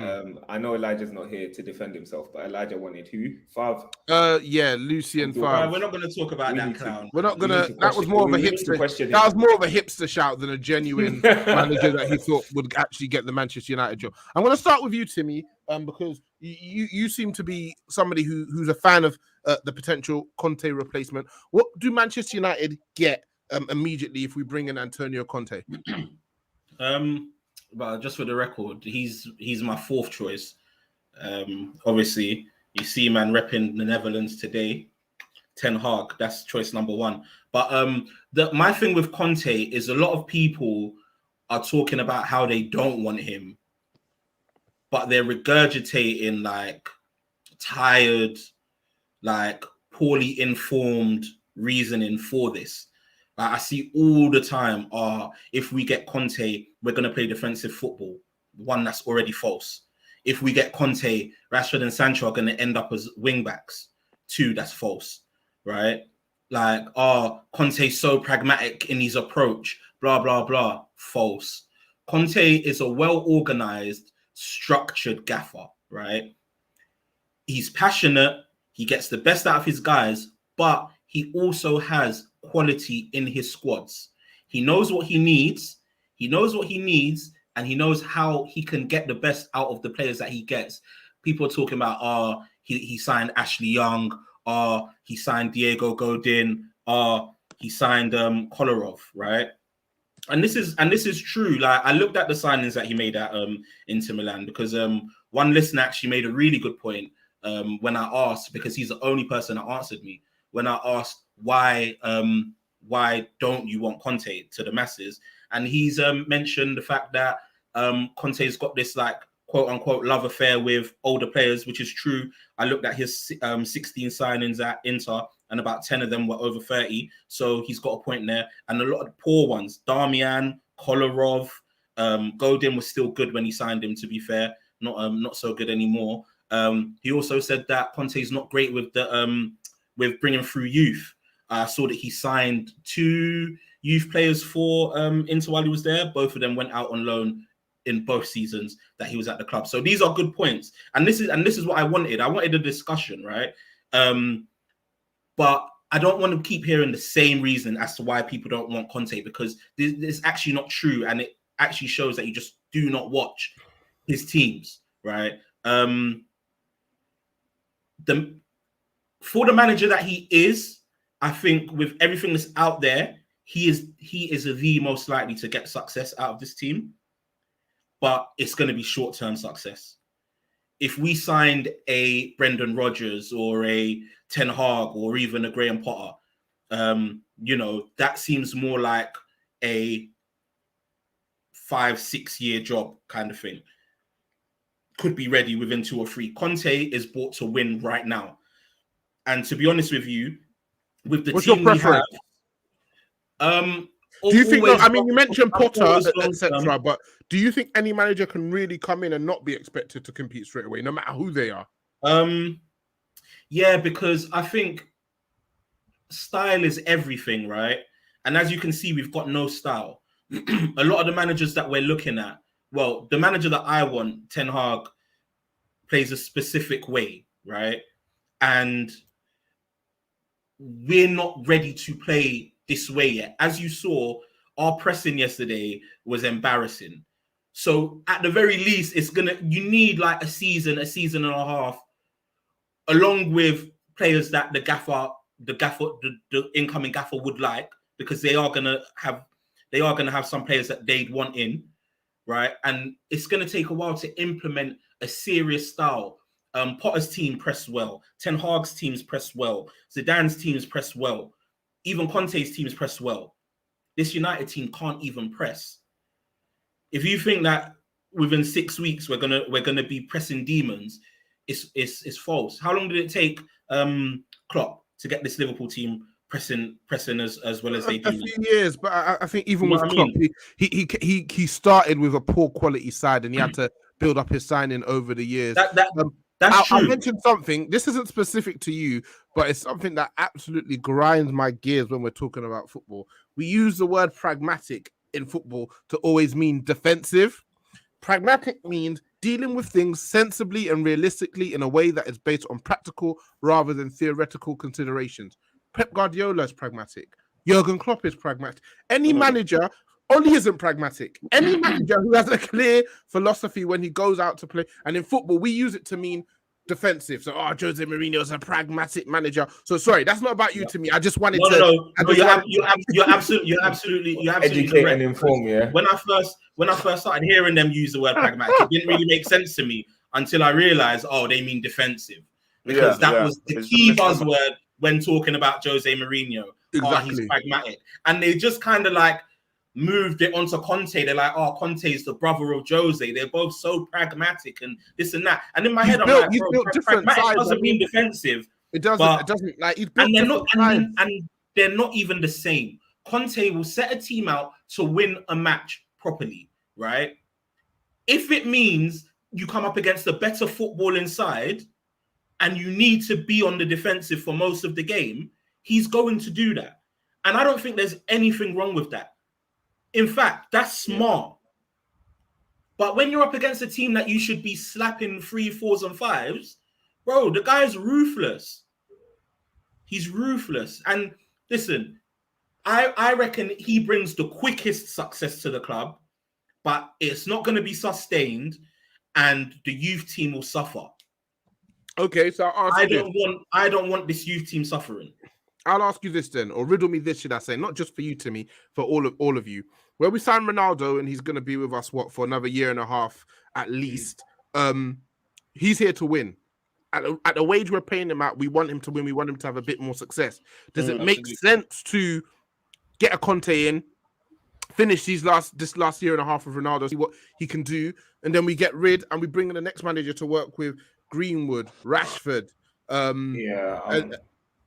I know Elijah's not here to defend himself, but Elijah wanted who? Favre? Yeah, Lucien Favre. We're not going to talk about that clown. We're not going to. That was more of a hipster. That was more of a hipster shout than a genuine manager that he thought would actually get the Manchester United job. I'm going to start with you, Timi, because you seem to be somebody who's a fan of the potential Conte replacement. What do Manchester United get immediately if we bring in Antonio Conte? But just for the record, he's my 4th choice. Obviously, you see man repping the Netherlands today. Ten Hag, that's choice number 1. But my thing with Conte is a lot of people are talking about how they don't want him, but they're regurgitating like tired, like poorly informed reasoning for this. Like, I see all the time, if we get Conte, we're going to play defensive football. One, that's already false. If we get Conte, Rashford and Sancho are going to end up as wing backs. 2, that's false, right? Like, Conte's so pragmatic in his approach, blah, blah, blah. False. Conte is a well-organized, structured gaffer, right? He's passionate. He gets the best out of his guys, but he also has quality in his squads. He knows what he needs. And he knows how he can get the best out of the players that he gets. People are talking about, he signed Ashley Young, he signed Diego Godin, he signed Kolarov, right? And this is true. Like, I looked at the signings that he made at Inter Milan, because one listener actually made a really good point when I asked, because he's the only person that answered me when I asked why don't you want Conte to the masses, and he's mentioned the fact that Conte's got this like quote unquote love affair with older players, which is true. I looked at his 16 signings at Inter, and about 10 of them were over 30. So he's got a point there. And a lot of poor ones, Darmian, Kolarov, Godin was still good when he signed him, to be fair, not so good anymore. He also said that Conte's not great with the with bringing through youth. I saw that he signed 2 youth players for Inter while he was there. Both of them went out on loan in both seasons that he was at the club. So these are good points. And this is what I wanted. I wanted a discussion, right? But I don't want to keep hearing the same reason as to why people don't want Conte, because this is actually not true. And it actually shows that you just do not watch his teams, right? For the manager that he is, I think with everything that's out there, he is the most likely to get success out of this team, but it's going to be short-term success. If we signed a Brendan Rodgers or a Ten Hag or even a Graham Potter, that seems more like a 5-6 year job kind of thing. could be ready within 2 or 3. Conte is bought to win right now. And to be honest with you, with the What's your team we have, preference? Do you think? I mean, you mentioned Potter, etc. But do you think any manager can really come in and not be expected to compete straight away, no matter who they are? Yeah, because I think style is everything, right? And as you can see, we've got no style. A lot of the managers that we're looking at, well, the manager that I want, Ten Hag, plays a specific way, right? And we're not ready to play this way yet. As you saw, our pressing yesterday was embarrassing. So at the very least, you need like a season and a half, along with players that the incoming gaffer would like, because they are gonna have some players that they'd want in, right? And it's gonna take a while to implement a serious style. Potter's team pressed well. Ten Hag's teams pressed well. Zidane's teams pressed well. Even Conte's teams pressed well. This United team can't even press. If you think that within 6 weeks we're gonna be pressing demons, it's false. How long did it take Klopp to get this Liverpool team pressing as well as they do? A few years, but I think even with Klopp, he started with a poor quality side, and he had to build up his signing over the years. That's true. I'll mention something. This isn't specific to you, but it's something that absolutely grinds my gears when we're talking about football. We use the word pragmatic in football to always mean defensive. Pragmatic means dealing with things sensibly and realistically in a way that is based on practical rather than theoretical considerations. Pep Guardiola is pragmatic. Jurgen Klopp is pragmatic. Any manager, Oli isn't pragmatic. Any manager who has a clear philosophy when he goes out to play, and in football, we use it to mean defensive. So, Jose Mourinho is a pragmatic manager. So, sorry, that's not about you to me. I just wanted to. You're absolutely educate correct. And inform. Yeah. When I first started hearing them use the word pragmatic, it didn't really make sense to me until I realized, they mean defensive, because that was the key buzzword when talking about Jose Mourinho. Exactly. He's pragmatic, and they just kind of like moved it onto Conte. They're like, Conte is the brother of Jose. They're both so pragmatic and this and that. And in my head, I'm like, pragmatic doesn't mean defensive. It doesn't. It doesn't. Like, and they're not even the same. Conte will set a team out to win a match properly, right? If it means you come up against a better footballing side and you need to be on the defensive for most of the game, he's going to do that. And I don't think there's anything wrong with that. In fact, that's smart. But when you're up against a team that you should be slapping 3, 4s, and 5s, bro, the guy's ruthless. He's ruthless. And listen, I reckon he brings the quickest success to the club, but it's not going to be sustained, and the youth team will suffer. Okay, so I don't want this youth team suffering. I'll ask you this then, or riddle me this, should I say, not just for you, Timmy, for all of you. Where we signed Ronaldo, and he's going to be with us, for another year and a half at least. He's here to win. At the wage we're paying him at, we want him to win. We want him to have a bit more success. Does it make sense to get a Conte in, finish this last year and a half of Ronaldo, see what he can do, and then we get rid and we bring in the next manager to work with Greenwood, Rashford?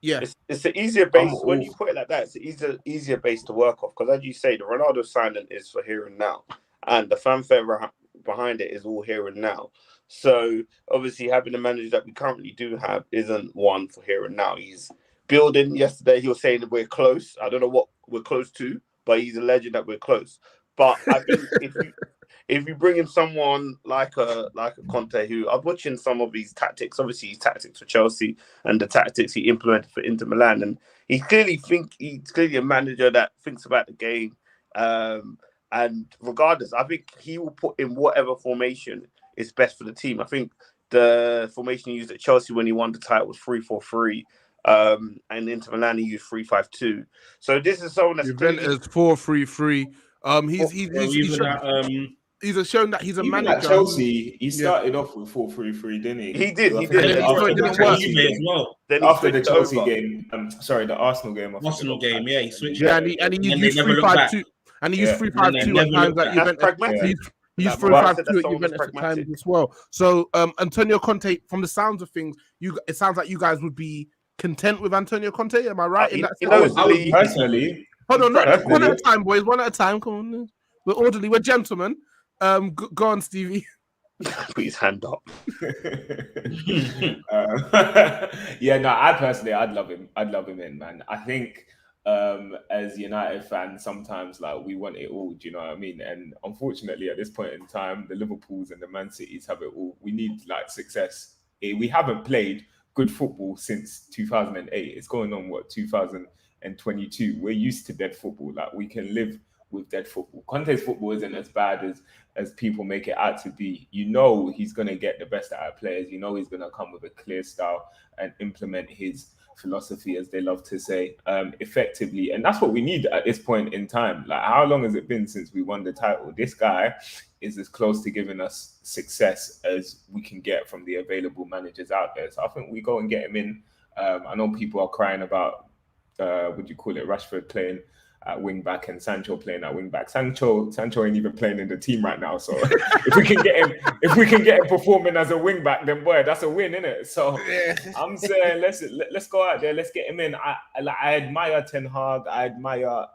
It's an easier base when you put it like that. It's an easier base to work off, because, as you say, the Ronaldo signing is for here and now, and the fanfare behind it is all here and now. So obviously, having the manager that we currently do have isn't one for here and now. He's building. Yesterday, he was saying that we're close. I don't know what we're close to, but he's a legend that we're close. But I think if you bring in someone like a Conte, who I'm watching some of his tactics, obviously his tactics for Chelsea and the tactics he implemented for Inter Milan, and he's clearly a manager that thinks about the game. And regardless, I think he will put in whatever formation is best for the team. I think the formation he used at Chelsea when he won the title was 3-4-3. And Inter Milan he used 3-5-2. So this is someone that's clearly 4-3-3. He's shown that he's a manager. At Chelsea, he started off with 4-3-3, didn't he? He did. After the Chelsea game, the Arsenal game. Arsenal game, yeah, he switched. Yeah, and he used 3-5-2. And he used 3-5-2 at times that you meant. He used Like, 4-5-2 that's at someone that's Juventus at pragmatic. times as well. So Antonio Conte, from the sounds of things, it sounds like you guys would be content with Antonio Conte. Am I right in that He sense? knows the I would league. Personally, Hold on, not one at a personally, time, boys. One at a time. Come on, we're orderly. We're gentlemen. Go on, Stevie. Put his hand up. yeah, no, I personally, I'd love him. I'd love him in, man. I think as United fans, sometimes like we want it all. Do you know what I mean? And unfortunately, at this point in time, the Liverpools and the Man Cities have it all. We need like success. We haven't played good football since 2008. It's going on 2022. We're used to dead football. Like we can live with dead football. Conte's football isn't as bad as people make it out to be. You know he's going to get the best out of players. You know he's going to come with a clear style and implement his philosophy, as they love to say, effectively. And that's what we need at this point in time. Like, how long has it been since we won the title? This guy is as close to giving us success as we can get from the available managers out there. So I think we go and get him in. I know people are crying about, Rashford playing at wing back and Sancho playing at wing back. Sancho ain't even playing in the team right now. So if we can get him performing as a wing back, then boy, that's a win, isn't it? So I'm saying let's go out there, let's get him in. I admire Ten Hag, I admire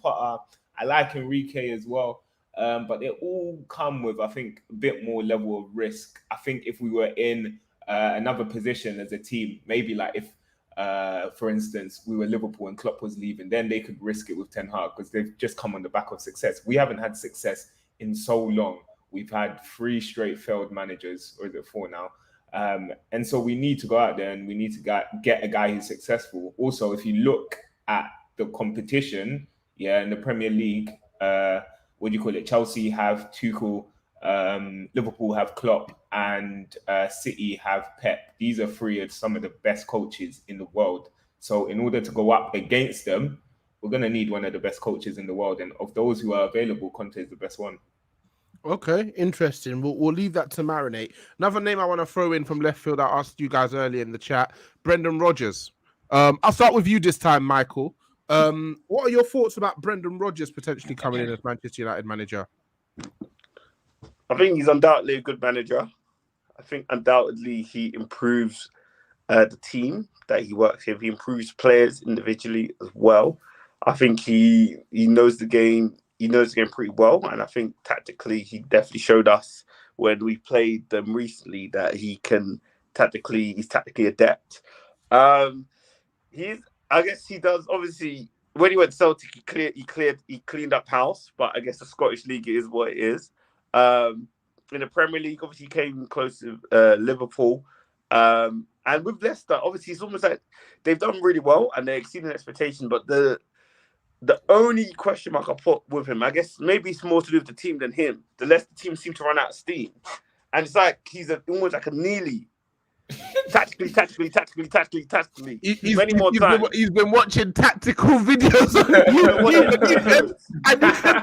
Potter, I like Enrique as well. But they all come with, I think, a bit more level of risk. I think if we were in another position as a team, maybe like if for instance, we were Liverpool and Klopp was leaving, then they could risk it with Ten Hag because they've just come on the back of success. We haven't had success in so long. We've had 3 straight failed managers, or is it 4 now? And so we need to go out there and we need to get a guy who's successful. Also, if you look at the competition, in the Premier League, Chelsea have Tuchel, Liverpool have Klopp, and City have Pep. These are 3 of some of the best coaches in the world. So in order to go up against them, we're going to need one of the best coaches in the world. And of those who are available, Conte is the best one. Okay, interesting. We'll leave that to marinate. Another name I want to throw in from left field, I asked you guys earlier in the chat, Brendan Rodgers. I'll start with you this time, Michael. What are your thoughts about Brendan Rodgers potentially coming in as Manchester United manager? I think he's undoubtedly a good manager. I think undoubtedly he improves the team that he works with. He improves players individually as well. I think he knows the game. He knows the game pretty well, and I think tactically he definitely showed us when we played them recently that he's tactically adept. I guess he does. Obviously, when he went to Celtic, he cleaned up house. But I guess the Scottish League is what it is. In the Premier League, obviously, he came close to Liverpool. And with Leicester, obviously, it's almost like they've done really well and they're exceeding expectation. But the only question mark I put with him, I guess maybe it's more to do with the team than him. The Leicester team seem to run out of steam. And it's like he's almost like a Neely. Tactically. He's been watching tactical videos on YouTube, and you can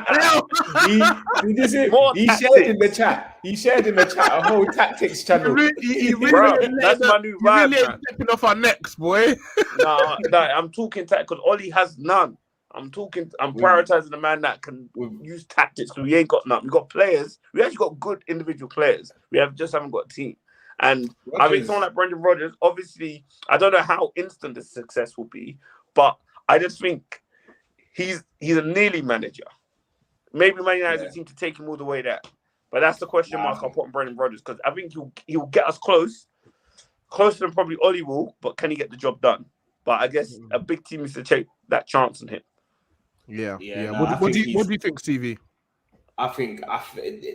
tell. He shared in the chat a whole tactics channel. That's my new vibe. Really stepping off our necks, boy. No, I'm talking tactics because Ollie has none. I'm prioritizing the man that can use tactics because we ain't got none. We got players. We actually got good individual players. We just haven't got a team. And I think someone like Brendan Rodgers, obviously, I don't know how instant the success will be, but I just think he's a nearly manager. Maybe Man United seem to take him all the way there. But that's the question mark I'll put on Brendan Rodgers because I think he'll get us closer than probably Ollie will, but can he get the job done? But I guess a big team needs to take that chance on him. Yeah. What do you think, Stevie? I think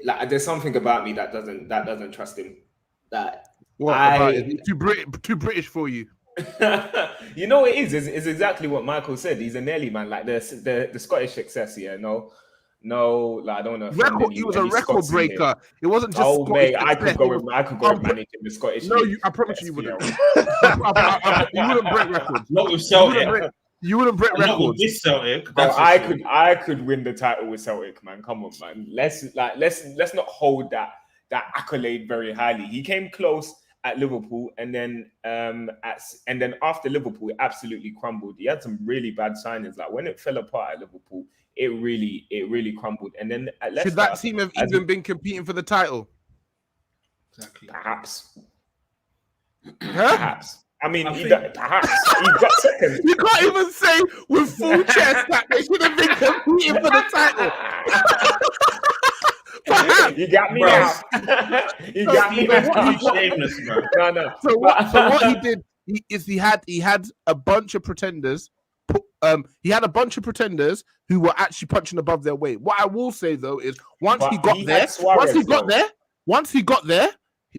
like there's something about me that doesn't trust him. Too British for you? You know it is. It's exactly what Michael said. He's a Nelly man, like the Scottish success. No, like I don't know. He was a record breaker. It wasn't just. Oh mate, I could go with managing the Scottish. No, I promise you wouldn't. You wouldn't break records. Not with Celtic. You wouldn't break records. Not with this Celtic. Bro, I could win the title with Celtic, man. Come on, man. Let's not hold that accolade very highly. He came close at Liverpool, and then after Liverpool, it absolutely crumbled. He had some really bad signings. Like when it fell apart at Liverpool, it really crumbled. And then at Leicester, should that team have even been competing for the title? Exactly. Perhaps. Huh? Perhaps. I mean, perhaps he got second. You can't even say with full chest that they should have been competing for the title. You got me Bro. now. You got me now. Shameless, bro. No. So what he did he had a bunch of pretenders. He had a bunch of pretenders who were actually punching above their weight. What I will say though is once he got there,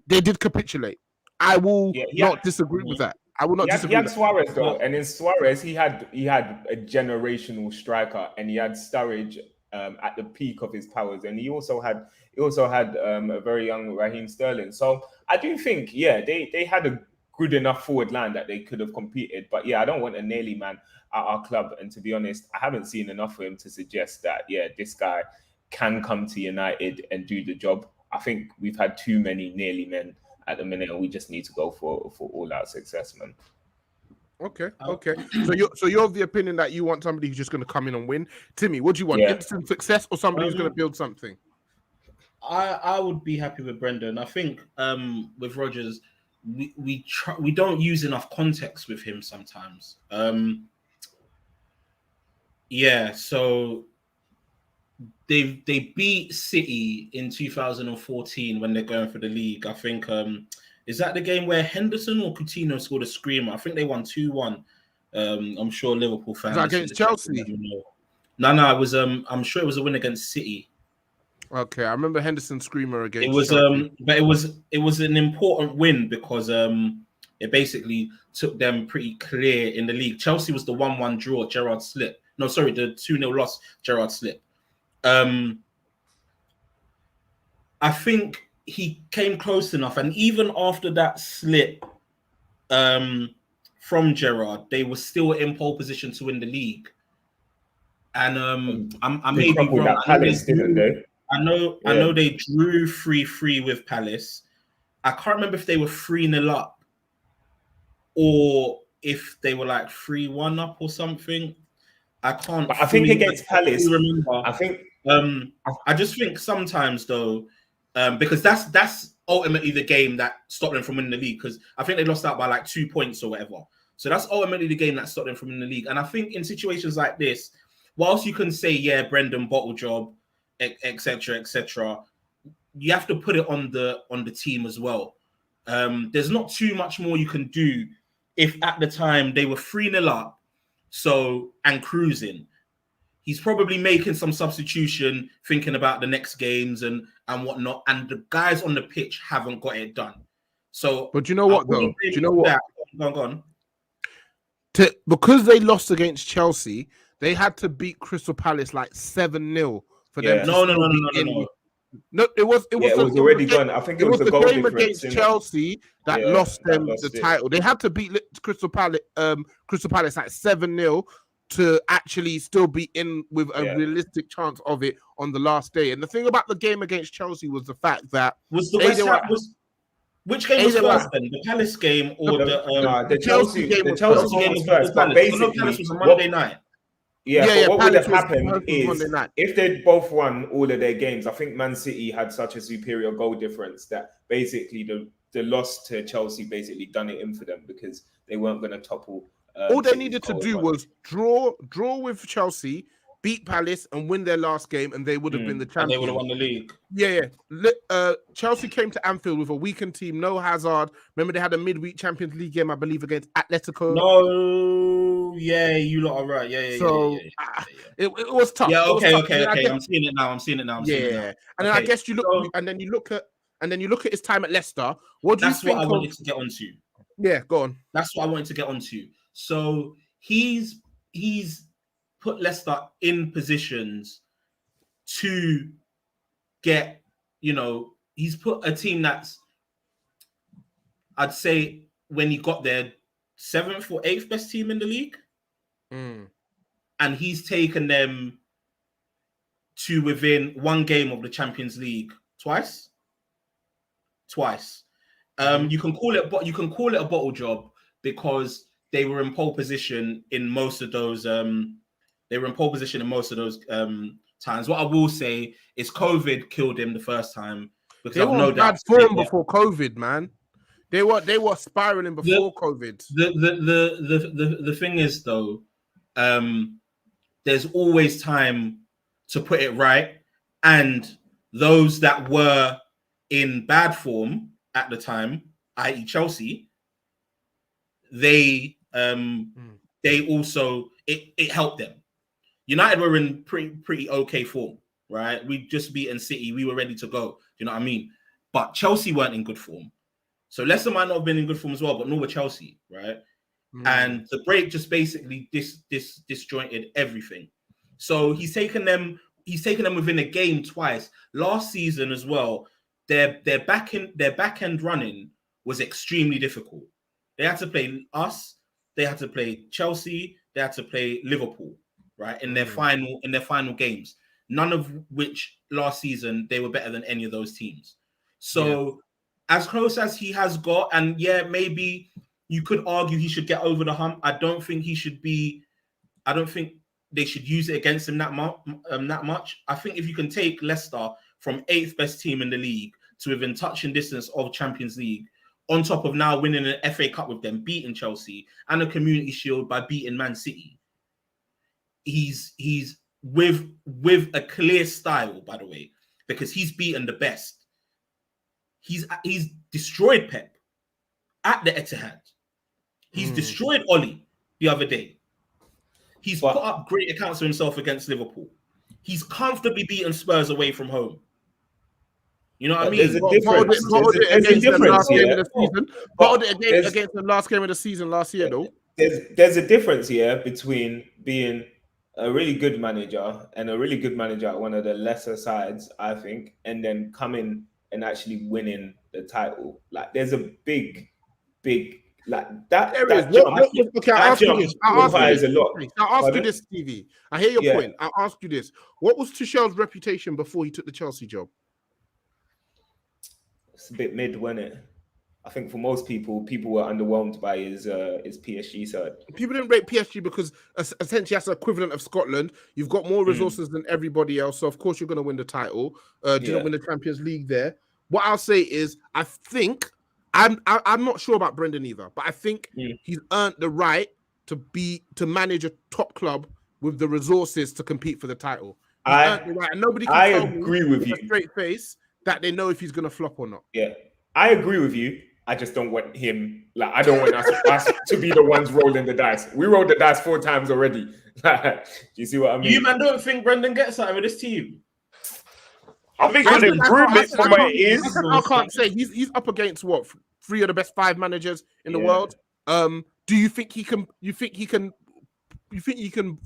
they did capitulate. I will not disagree with that. I will not disagree. He had Suarez though, and in Suarez he had a generational striker, and he had Sturridge at the peak of his powers, and he also had a very young Raheem Sterling. So I do think they had a good enough forward line that they could have competed. But I don't want a nearly man at our club, and to be honest, I haven't seen enough of him to suggest that this guy can come to United and do the job. I think we've had too many nearly men at the minute, and we just need to go for all-out success, man. Okay. So you're of the opinion that you want somebody who's just going to come in and win. Timi, what do you want? Instant success or somebody who's going to build something? I would be happy with Brendan. I think with Rodgers, we don't use enough context with him sometimes. So they beat City in 2014 when they're going for the league. I think is that the game where Henderson or Coutinho scored a screamer? I think they won 2-1. I'm sure Liverpool fans. Was that against Chelsea? No, it was I'm sure it was a win against City. Okay, I remember Henderson screamer against. It was Chelsea. but it was an important win because it basically took them pretty clear in the league. Chelsea was the 1-1 draw. Gerrard slipped. No, sorry, the 2-0 loss. Gerrard slipped. I think he came close enough, and even after that slip from Gerrard, they were still in pole position to win the league. And I may be wrong. Palace, didn't they? I know they drew 3-3 with Palace. I can't remember if they were 3-0 up or if they were like 3-1 up or something. I can't. But I think against Palace, remember. I think. I just think sometimes though, because that's ultimately the game that stopped them from winning the league. Because I think they lost out by like 2 points or whatever. So that's ultimately the game that stopped them from winning the league. And I think in situations like this, whilst you can say Brendan bottle job, etc., you have to put it on the team as well. There's not too much more you can do if at the time they were 3-0 up. And cruising, he's probably making some substitution, thinking about the next games and whatnot. And the guys on the pitch haven't got it done. So, but you know what though? Do you know what? Go on. Because they lost against Chelsea, they had to beat Crystal Palace like 7-0 for them. No, it was already done. I think it was the goal game difference against Chelsea that lost them the title. They had to beat Crystal Palace like 7-0 to actually still be in with a realistic chance of it on the last day. And the thing about the game against Chelsea was the fact that which game was first then? The Palace game or the Chelsea game? The Chelsea game was first, but basically Palace was a Monday night. What would have happened is if they'd both won all of their games, I think Man City had such a superior goal difference that basically the loss to Chelsea basically done it in for them because they weren't going to topple. All they needed to do was draw with Chelsea, beat Palace, and win their last game, and they would have been the champions. And they would have won the league. Chelsea came to Anfield with a weakened team, no Hazard. Remember, they had a midweek Champions League game, I believe, against Atletico. No, you lot are right. It was tough. Yeah, okay. I'm seeing it now. And then I guess you look at his time at Leicester. What do you think? That's what I wanted to get onto. Yeah, go on. That's what I wanted to get onto. So he's put Leicester in positions to get, he's put a team that's, I'd say when he got there, 7th or 8th best team in the league. And he's taken them to within one game of the Champions League twice. You can call it, but you can call it a bottle job because they were in pole position in most of those. Times. What I will say is COVID killed him the first time because They I've were no on bad doubt form before COVID, man. They were spiraling before COVID. The thing is though, there's always time to put it right, and those that were in bad form at the time, i.e. Chelsea, they also it helped them. United were in pretty okay form, right? We just beaten City. We were ready to go. You know what I mean? But Chelsea weren't in good form. So Leicester might not have been in good form as well, but nor were Chelsea, right? And the break just basically disjointed everything. So he's taken them within a game twice. Last season as well, their back end running was extremely difficult. They had to play us, they had to play Chelsea, they had to play Liverpool, right? In their final games. None of which last season they were better than any of those teams. So as close as he has got, and maybe you could argue he should get over the hump. I don't think they should use it against him that much. I think if you can take Leicester from 8th best team in the league to within touching distance of Champions League, on top of now winning an FA Cup with them, beating Chelsea, and a Community Shield by beating Man City, he's with a clear style, by the way, because he's beaten the best. He's destroyed Pep at the Etihad. He's destroyed Oli the other day. He's put up great accounts of himself against Liverpool. He's comfortably beaten Spurs away from home. You know what I mean? There's a difference. Against the last game of the season last year, though. There's a difference here between being a really good manager and a really good manager at one of the lesser sides, I think, and then coming and actually winning the title. Like, there's a big like that. There is. I'll ask you this, Stevie. I hear your point. I'll ask you this. What was Tuchel's reputation before he took the Chelsea job? It's a bit mid, wasn't it? I think for most people were underwhelmed by his PSG side. People didn't rate PSG because essentially that's the equivalent of Scotland. You've got more resources than everybody else, so of course you're going to win the title. Didn't win the Champions League there. What I'll say is, I think I'm not sure about Brendan either, but I think he's earned the right to manage a top club with the resources to compete for the title. Earned the right, and nobody can tell agree me with with you. a straight face that they know if he's going to flop or not. Yeah, I agree with you. I just don't want him. Like, I don't want us to be the ones rolling the dice. We rolled the dice 4 times already. Do you see what I mean? You man don't think Brendan gets something with this team? I think it's an improvement from where it is. I can't say he's up against what 3 of the best 5 managers in the world. Do you think he can? You think he can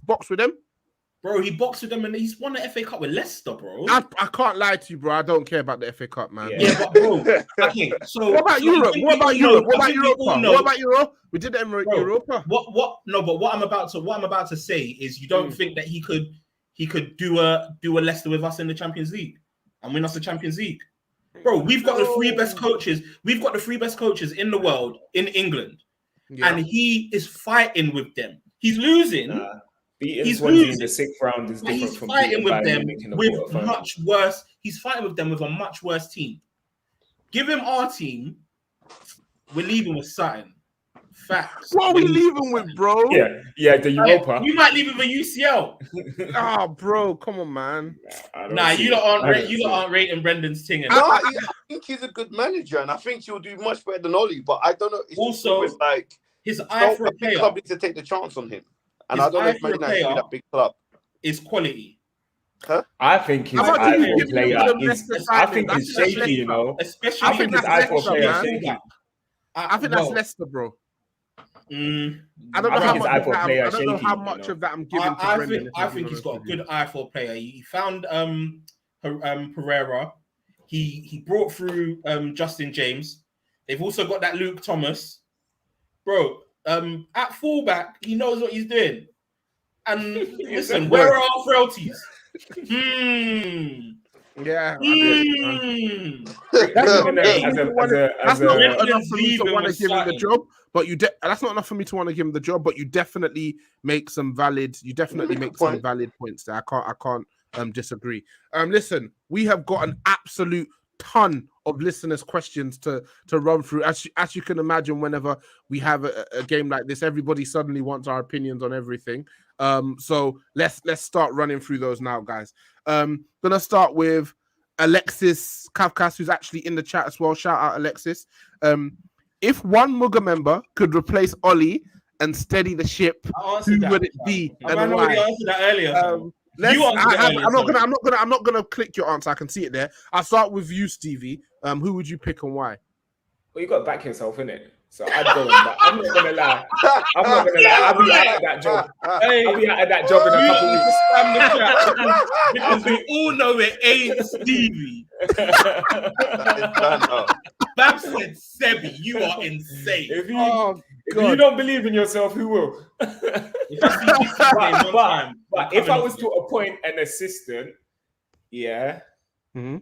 box with them? Bro, he boxed with them and he's won the FA Cup with Leicester, bro. I can't lie to you, bro. I don't care about the FA Cup, man. Yeah, but bro, okay. So what about Europe? What about Europe? What about Europa? What about Europe? We did that in Europa. What? No, but what I'm about to say is, you don't think that he could do a Leicester with us in the Champions League and win us the Champions League, bro? We've got the 3 best coaches. We've got the 3 best coaches in the world in England, and he is fighting with them. He's losing. He's losing in the 6th round is different he's from fighting with them with much worse. He's fighting with them with a much worse team. Give him our team. We're leaving with something. Facts. What are we leaving with, bro? Yeah, the Europa. You might leave with a UCL. Bro, come on, man. Nah, you lot aren't rating Brendan's thing. I think he's a good manager, and I think he'll do much better than Oli. But I don't know. It's also, like his eye for a player. Club needs to take the chance on him. And I don't know if Man United should be that big club. Is quality. Huh? I think his eye for a player is. I think he's shaky, you know. Especially I think his eye for a player is shaky. I think that's Leicester, bro. I don't know how much of that I'm giving to Brendan. I think he's got a good eye for a player. He found Pereira. He brought through Justin James. They've also got that Luke Thomas, bro. At fullback, he knows what he's doing. And listen, where are our frailties? Yeah. Mm. That's not As not a- enough for me to Leaving want to was give him the something. job, but that's not enough for me to want to give him the job. But you definitely make some valid. You definitely Make a make some point. valid points there. I can't disagree. Listen, we have got an absolute ton of listeners' questions to run through. As you can imagine, whenever we have a game like this, everybody suddenly wants our opinions on everything. So let's start running through those now, guys. Gonna start with Alexis Kavkas, who's actually in the chat as well. Shout out, Alexis. If one Muga member could replace Ollie and steady the ship, I answered who that. would it be I've and already why? answered that earlier. fam. I'm not gonna click your answer. I can see it there. I'll start with you, Stevie. Who would you pick and why? Well, you got to back yourself, innit? So I'd go on that. I'm not gonna lie. I'll be out of that job. Hey, I'll be out of that job in a you couple need of to weeks. spam the chat because we all know it ain't Stevie. Bab said, Sebi, you are insane. If you God. don't believe in yourself, who will? If I see you one time, But if I was to appoint an assistant, yeah, Mhm.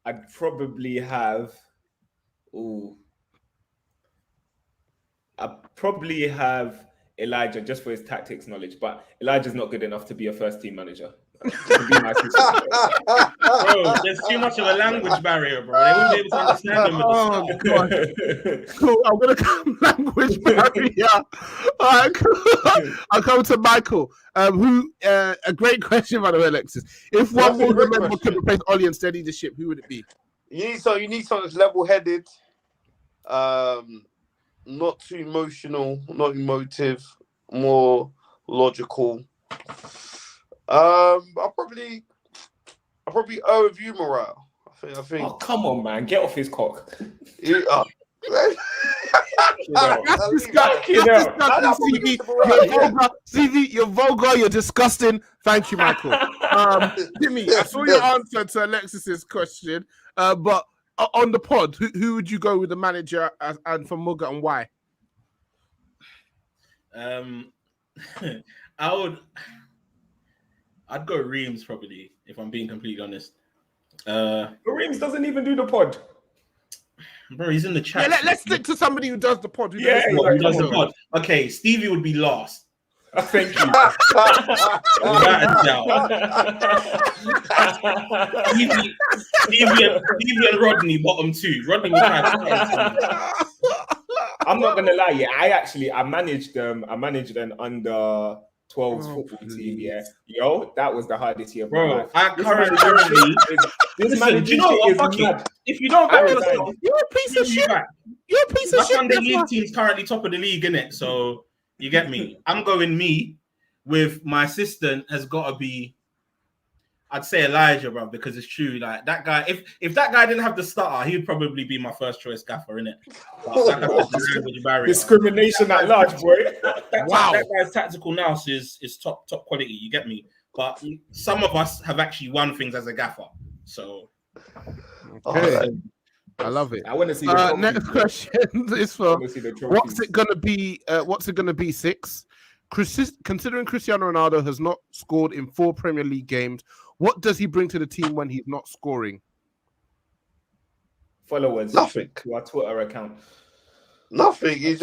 I'd probably have. I'd probably have Elijah just for his tactics knowledge, but Elijah's not good enough to be a first team manager. He can be my assistant. bro, there's too much of a language barrier, bro. They won't be able to understand him. Oh God. Cool. I'm gonna come language barrier. All right, cool. I'll come to Michael. Who? A great question, by the way, Alexis. If one That's a more great member question. could replace Ollie and steady the ship, who would it be? You need someone that's level-headed, not too emotional, not emotive, more logical. I'll probably with you, Morayo. I think. Oh, come on, man. Get off his cock. That's disgusting. CV, you're vulgar. You're disgusting. Thank you, Michael. Timmy, I saw your answer to Alexis's question, but on the pod, who would you go with the manager and for Muga and why? I'd go Reams probably, if I'm being completely honest. Reams doesn't even do the pod. Bro, he's in the chat. Yeah, let's stick to somebody who does the pod. Who does the pod? Okay, Stevie would be last. Thank you. Without a doubt. Stevie and Rodney bottom two. Rodney was I'm not gonna lie, I managed an under 12s football team, yeah. Yo, that was the hardest year of my bro. life. I currently listen, do you know what? Fuck it. If you don't back yourself, you're a piece of shit. You're a piece of shit. My Sunday league team's currently top of the league, innit? So you get me. I'm going me with my assistant has got to be. I'd say Elijah, bro, because it's true. Like that guy, if that guy didn't have the starter, he would probably be my first choice gaffer, innit? Discrimination at large, boy. That guy's tactical nous is top quality. You get me? But some of us have actually won things as a gaffer. So, okay. I love it. I want to see. Next question is for what's it gonna be? What's it gonna be? 6. Considering Cristiano Ronaldo has not scored in 4 Premier League games, what does he bring to the team when he's not scoring? Followers. Nothing. To our Twitter account. Nothing. It's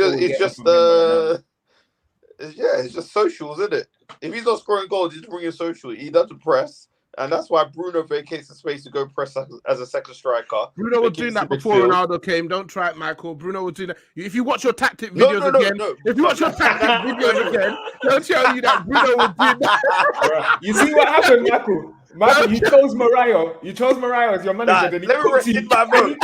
just socials, isn't it? If he's not scoring goals, he's bringing social. He doesn't press. And that's why Bruno vacates the space to go press as a second striker. Bruno was doing that before Ronaldo came. Don't try it, Michael. Bruno was doing that. If you watch your tactic videos again, if you watch your tactic videos again, they'll tell you that Bruno was doing that. You see what happened, Michael? Michael, you chose Morayo. You chose Morayo as your manager. Then he let me rescind my vote.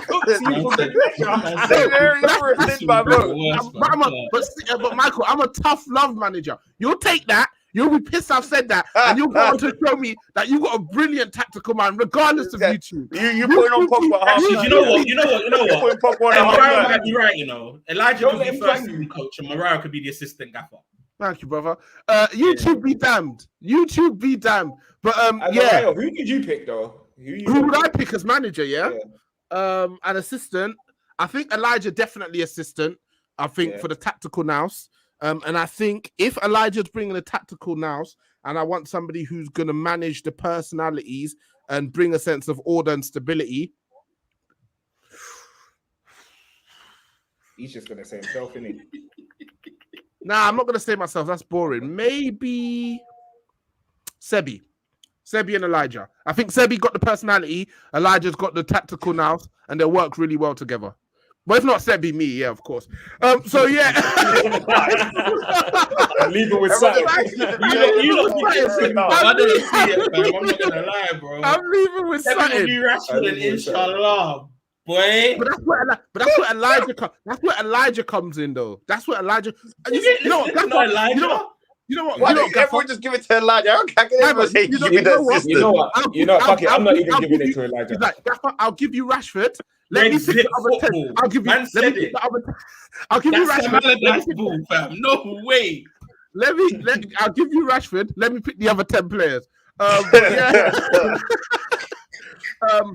But Michael, I'm a tough love manager. You'll take that. You'll be pissed I've said that, and you'll go on to show me that you got a brilliant tactical mind, regardless of YouTube. You putting on Pogba. You know what? Putting Pogba on Morayo might be right, you know. Elijah could be first team coach, and Morayo could be the assistant gaffer. Thank you, brother. YouTube be damned. YouTube be damned. But yeah. Morayo, who did you pick though? Who would I pick as manager? Yeah. An assistant. I think Elijah definitely assistant. I think for the tactical nous. And I think if Elijah's bringing a tactical nous, and I want somebody who's going to manage the personalities and bring a sense of order and stability. He's just gonna say himself, isn't he? Nah, I'm not gonna say myself. That's boring. Maybe Sebi and Elijah. I think Sebi got the personality. Elijah's got the tactical nous, and they'll work really well together. But if not Sebi, me, yeah, of course. So yeah, I'm leaving with something. You look I don't see it, man. I'm not gonna lie, bro. I'm leaving with something. Rashford, inshallah, boy. But that's where Elijah comes. That's where Elijah comes in, though. That's where Elijah. You know what? You know what? Everyone just give it to Elijah. How can everyone say You know what? Fuck it. I'm not even giving it to Elijah. Like, I'll give you Rashford. Let me pick the other 10. I'll give you. I'll give you Rashford. That's bull, fam. No way. I'll give you Rashford. Let me pick the other 10 players. But yeah.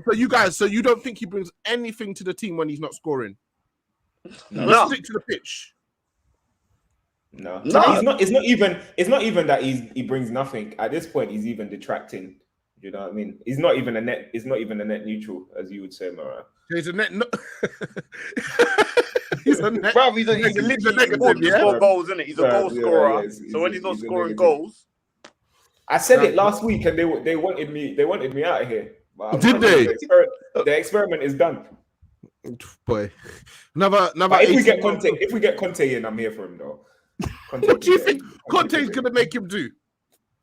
So you guys, so you don't think he brings anything to the team when he's not scoring? No. Let's stick to the pitch. No. It's not even that he brings nothing. At this point, he's even detracting. You know what I mean? He's not even a net neutral, as you would say, Morayo. He's a net. He's a net. Bro, he's a negative, yeah? Score goals, isn't it? He's a goal scorer. Yeah, so when he's not scoring goals, I said it last week, and they wanted me out of here. Did they? The experiment is done. Boy, another. If we get Conte in, I'm here for him though. What do you think Conte's gonna make him do?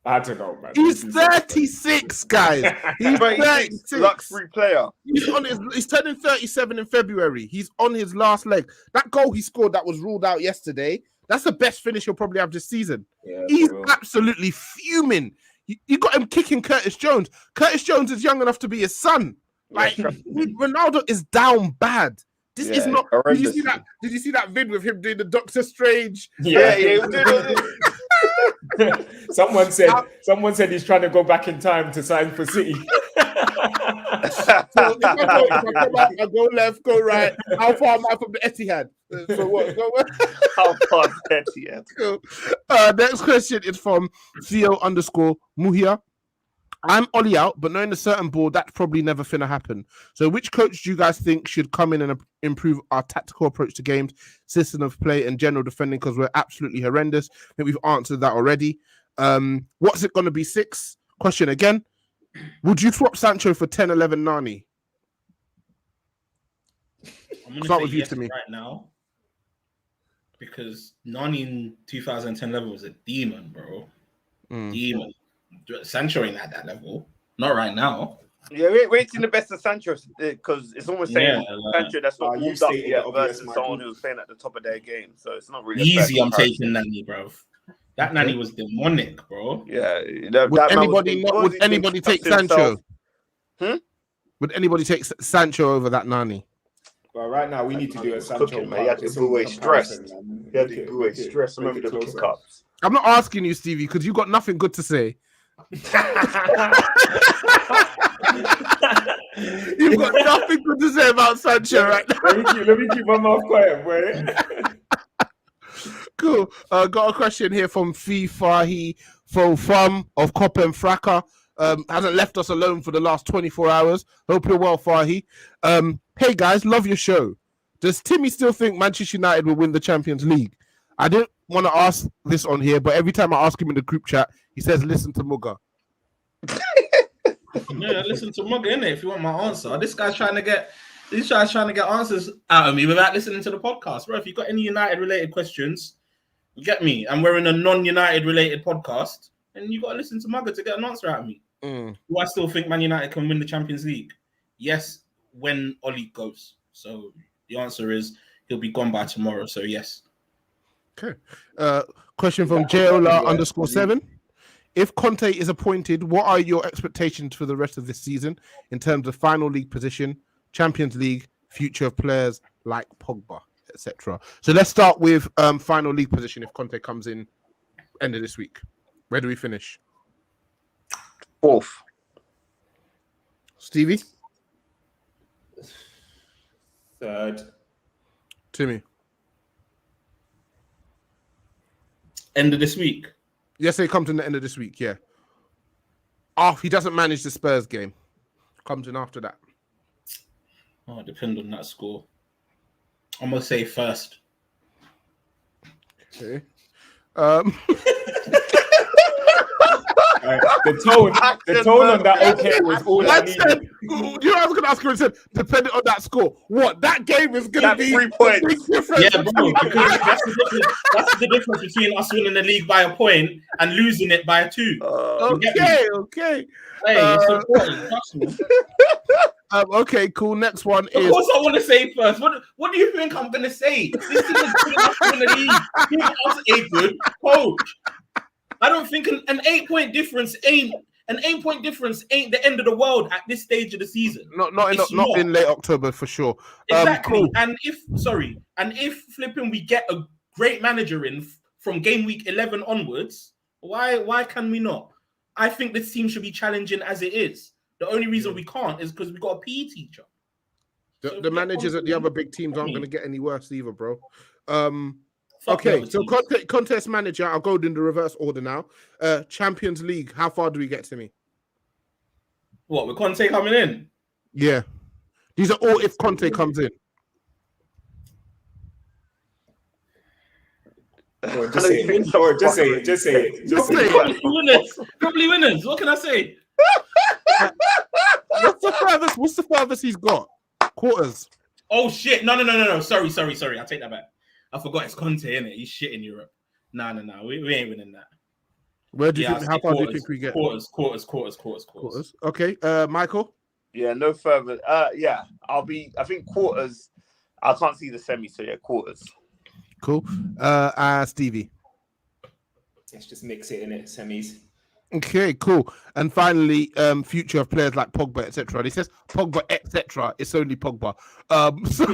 I don't know, man. He's 36, guys. He's 36. Luxury player. He's turning 37 in February. He's on his last leg. That goal he scored that was ruled out yesterday, that's the best finish he'll probably have this season. Yeah, he's absolutely fuming. You got him kicking Curtis Jones. Curtis Jones is young enough to be his son. Like, Ronaldo is down bad. This is not. Did you see that vid with him doing the Doctor Strange? Yeah. Someone said he's trying to go back in time to sign for City. So if I go left, go right. How far am I from the Etihad? So what? How far is Etihad? Cool. Next question is from Theo_Muhia. I'm Ollie out, but knowing a certain board, that's probably never finna happen. So which coach do you guys think should come in and improve our tactical approach to games, system of play, and general defending? Because we're absolutely horrendous. I think we've answered that already. What's it going to be? 6? Question again. Would you swap Sancho for 10, 11 Nani? I'm going to say yes right now. Because Nani in 2010 level was a demon, bro. Demon. Sancho ain't at that level. Not right now. Yeah, we're seeing the best of Sancho because it's almost saying Sancho that's not warmed up yet versus someone who's playing at the top of their game. So it's not really easy. I'm taking Nani, bro. That Nani was demonic, bro. Yeah. Would anybody take Sancho? Would anybody take Sancho over that Nani? Well, right now we need to do a Sancho. He had to go away stressed. He had to go away stressed. Remember the pickups. I'm not asking you, Stevie, because you got nothing good to say. You've got nothing good to say about Sancho right now. Let me keep my mouth quiet, boy. Cool. Got a question here from Fahi Fom of Cop and Fracas. Hasn't left us alone for the last 24 hours. Hope you're well, Fahi. Hey guys, love your show. Does Timmy still think Manchester United will win the Champions League? I didn't want to ask this on here, but every time I ask him in the group chat, he says, listen to Muga. Yeah, listen to Muga, innit? If you want my answer. This guy's trying to get answers out of me without listening to the podcast. Bro, if you've got any United-related questions, you get me, and we're in a non-United-related podcast, and you got to listen to Muga to get an answer out of me. Do I still think Man United can win the Champions League? Yes, when Oli goes. So the answer is he'll be gone by tomorrow, so yes. Okay. Question from JOLA_7. If Conte is appointed, what are your expectations for the rest of this season in terms of final league position, Champions League, future of players like Pogba, etc.? So let's start with final league position if Conte comes in end of this week. Where do we finish? 4th. Stevie? 3rd. Timmy? End of this week. Yes, they come to the end of this week, yeah. Oh, he doesn't manage the Spurs game. comes in after that? Oh, it depends on that score. I'm gonna say first. Okay. The tone on that okay was all I needed. You know, I was going to ask you and said, depending on that score, what that game is going to be 3 points. a big difference. Yeah, bro, because that's the difference between us winning the league by a point and losing it by 2. Okay. Hey, it's important. Trust me. Okay, cool. Next one Of is. course, I want to say first. What do you think I'm going to say? This team is good enough to win the league. Give us a good coach. I don't think an 8-point difference ain't the end of the world at this stage of the season. Not in late October for sure. Exactly. Cool. And if flipping we get a great manager in from game week 11 onwards, why can we not? I think this team should be challenging as it is. The only reason we can't is because we got a PE teacher. The managers at the other big teams aren't going to get any worse either, bro. Fuck Okay, so contest manager, I'll go in the reverse order now. Champions League, how far do we get, Timmy? What, with Conte coming in? Yeah. These are all if Conte comes in. Just say it. Probably winners. What can I say? What's the furthest he's got? Quarters. Oh shit! No. Sorry. I take that back. I forgot it's Conte, innit? He's shit in Europe. No. We ain't winning that. Where do you think? How far do you think we get? Quarters. Okay. Michael. Yeah, no further. Yeah, I think quarters. I can't see the semi, so yeah, quarters. Cool. Stevie. Let's just mix it in it, semis. Okay, cool. And finally, future of players like Pogba, etc. He says Pogba, etc. It's only Pogba. So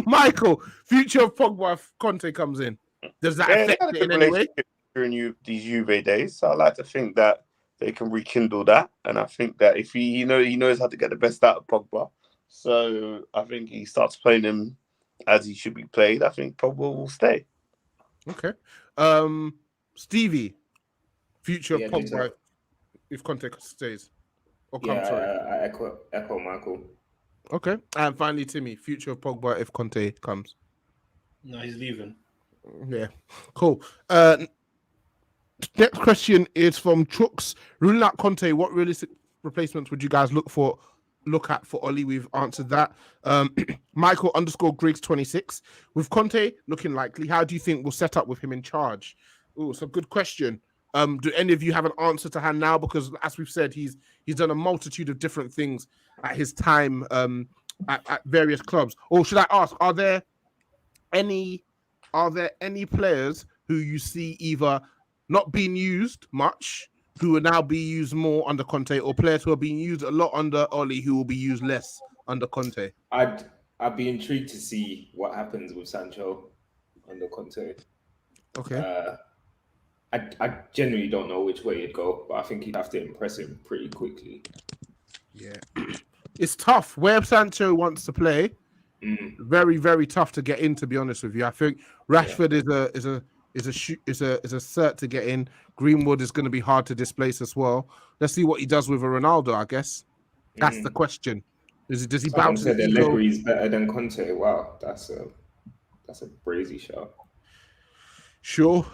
Michael, future of Pogba if Conte comes in. Does that affect it in any way? During these Juve days, so I like to think that they can rekindle that, and I think that if he knows how to get the best out of Pogba, so I think he starts playing him as he should be played. I think Pogba will stay. Okay. Stevie, future of Pogba if Conte stays or comes. I echo Michael. Okay, and finally Timmy, future of Pogba if Conte comes. No, he's leaving. Yeah, cool. Next question is from Chooks. Ruling out Conte, what realistic replacements would you guys look at for Oli? We've answered that. Michael _Griggs 26. With Conte looking likely, how do you think we'll set up with him in charge? Oh, it's a good question. Do any of you have an answer to hand now? Because as we've said, he's done a multitude of different things at his time at various clubs. Or should I ask, are there any players who you see either not being used much, who will now be used more under Conte, or players who are being used a lot under Oli who will be used less under Conte? I'd be intrigued to see what happens with Sancho under Conte. Okay. I genuinely don't know which way it'd go, but I think you'd have to impress him pretty quickly. Yeah. It's tough. Where Sancho wants to play, very, very tough to get in, to be honest with you. I think Rashford is a cert to get in. Greenwood is going to be hard to displace as well. Let's see what he does with a Ronaldo, I guess. That's the question. Does he bounce? Said Allegri is better than Conte. Wow, that's a crazy shot. Sure.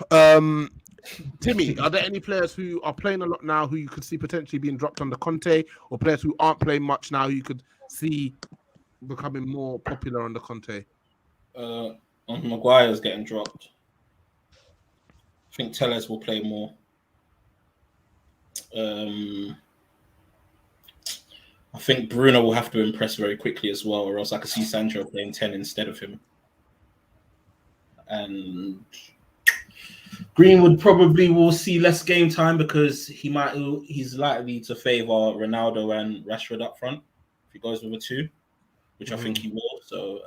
Timmy, are there any players who are playing a lot now who you could see potentially being dropped under Conte, or players who aren't playing much now you could see becoming more popular under Conte? Maguire's getting dropped. I think Telles will play more. I think Bruno will have to impress very quickly as well, or else I could see Sancho playing 10 instead of him. And Greenwood probably will see less game time because he's likely to favour Ronaldo and Rashford up front if he goes with a 2, which I think he will. So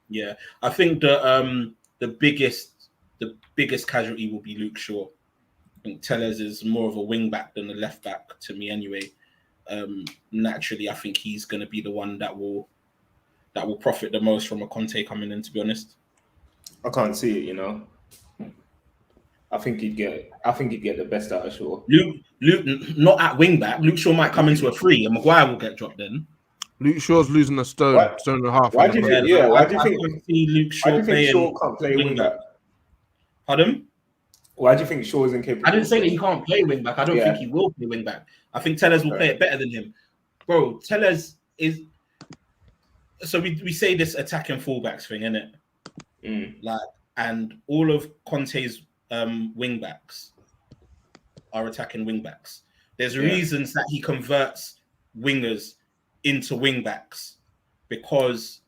yeah, I think the biggest casualty will be Luke Shaw. I think Telles is more of a wing back than a left back to me anyway. Naturally, I think he's going to be the one that will profit the most from a Conte coming in, to be honest. I can't see it, you know. I think he'd get the best out of Shaw. Luke not at wing back. Luke Shaw might come into a 3 and Maguire will get dropped then. Luke Shaw's losing a stone, What? stone and a half. Why in do the you Premier think? League. Yeah, why do you I think? can't see Luke Why do Shaw you think Shaw playing can't play wing back? Pardon? Why do you think Shaw is incapable? I didn't say that he can't play wing back. I don't think he will play wing back. I think Tellez will play it better than him. Bro, Tellez is... So we say this attacking fullbacks thing, innit? Like, and all of Conte's wing backs are attacking wing backs. There's reasons that he converts wingers into wing backs because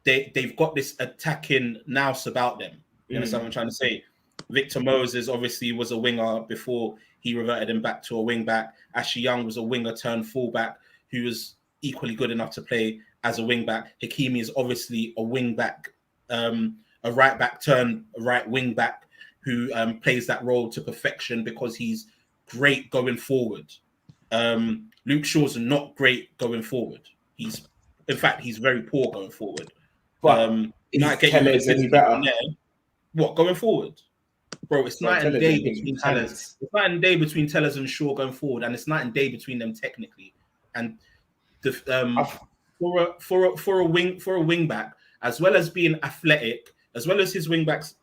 they've got this attacking nous about them. You understand what I'm trying to say? Victor Moses obviously was a winger before he reverted him back to a wing back. Ashley Young was a winger turned fullback who was equally good enough to play as a wing back. Hakimi is obviously a wing back, a right back turned right wing back who plays that role to perfection because he's great going forward. Luke Shaw's not great going forward. He's very poor going forward. But he might get Tellez any better? What going forward? Bro, it's night and day between Tellez. It's night and day between Tellez and Shaw going forward, and it's night and day between them technically. And the for a wing back, as well as being athletic, as well as his wing backs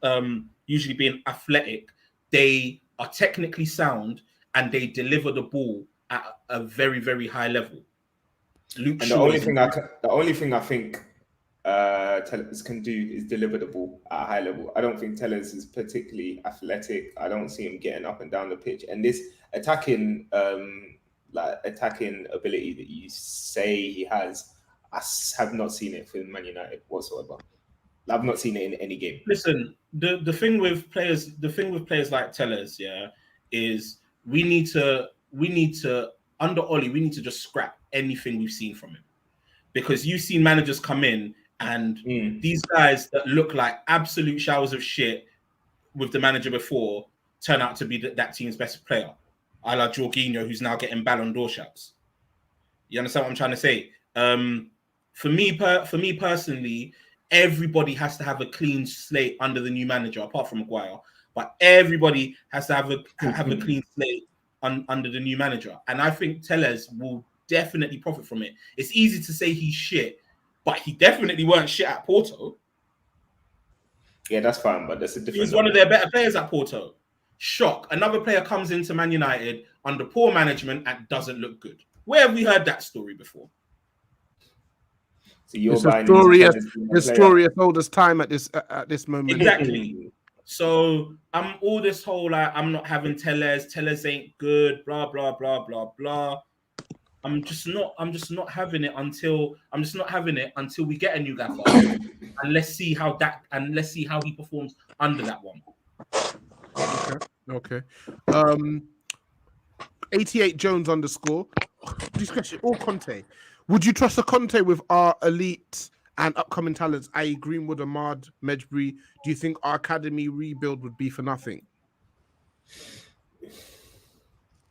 usually being athletic, they are technically sound and they deliver the ball at a very, very high level. And the only thing I think Tellez can do is deliver the ball at a high level. I don't think Tellez is particularly athletic. I don't see him getting up and down the pitch. And this attacking ability that you say he has, I have not seen it for Man United whatsoever. I've not seen it in any game. Listen, the thing with players like Tellez, is we need to under Oli, we need to just scrap anything we've seen from him. Because you've seen managers come in and these guys that look like absolute showers of shit with the manager before turn out to be that team's best player. A la Jorginho, who's now getting Ballon d'Or shouts. You understand what I'm trying to say? For me personally, everybody has to have a clean slate under the new manager, apart from Maguire. But everybody has to have a clean slate under the new manager. And I think Tellez will definitely profit from it. It's easy to say he's shit, but he definitely weren't shit at Porto. Yeah, that's fine, but that's a different. He's one of their better players at Porto. Shock. Another player comes into Man United under poor management and doesn't look good. Where have we heard that story before? So you're it's buying a story as old as time at this moment. Exactly. So I'm all this whole I'm not having Tellez. Tellez ain't good. Blah blah blah blah blah. I'm just not having it until we get a new gaffer, and let's see how he performs under that one. Okay. 88 Jones _ discussion or Conte. Would you trust a Conte with our elite and upcoming talents, i.e. Greenwood, Ahmad, Medjbury? Do you think our academy rebuild would be for nothing?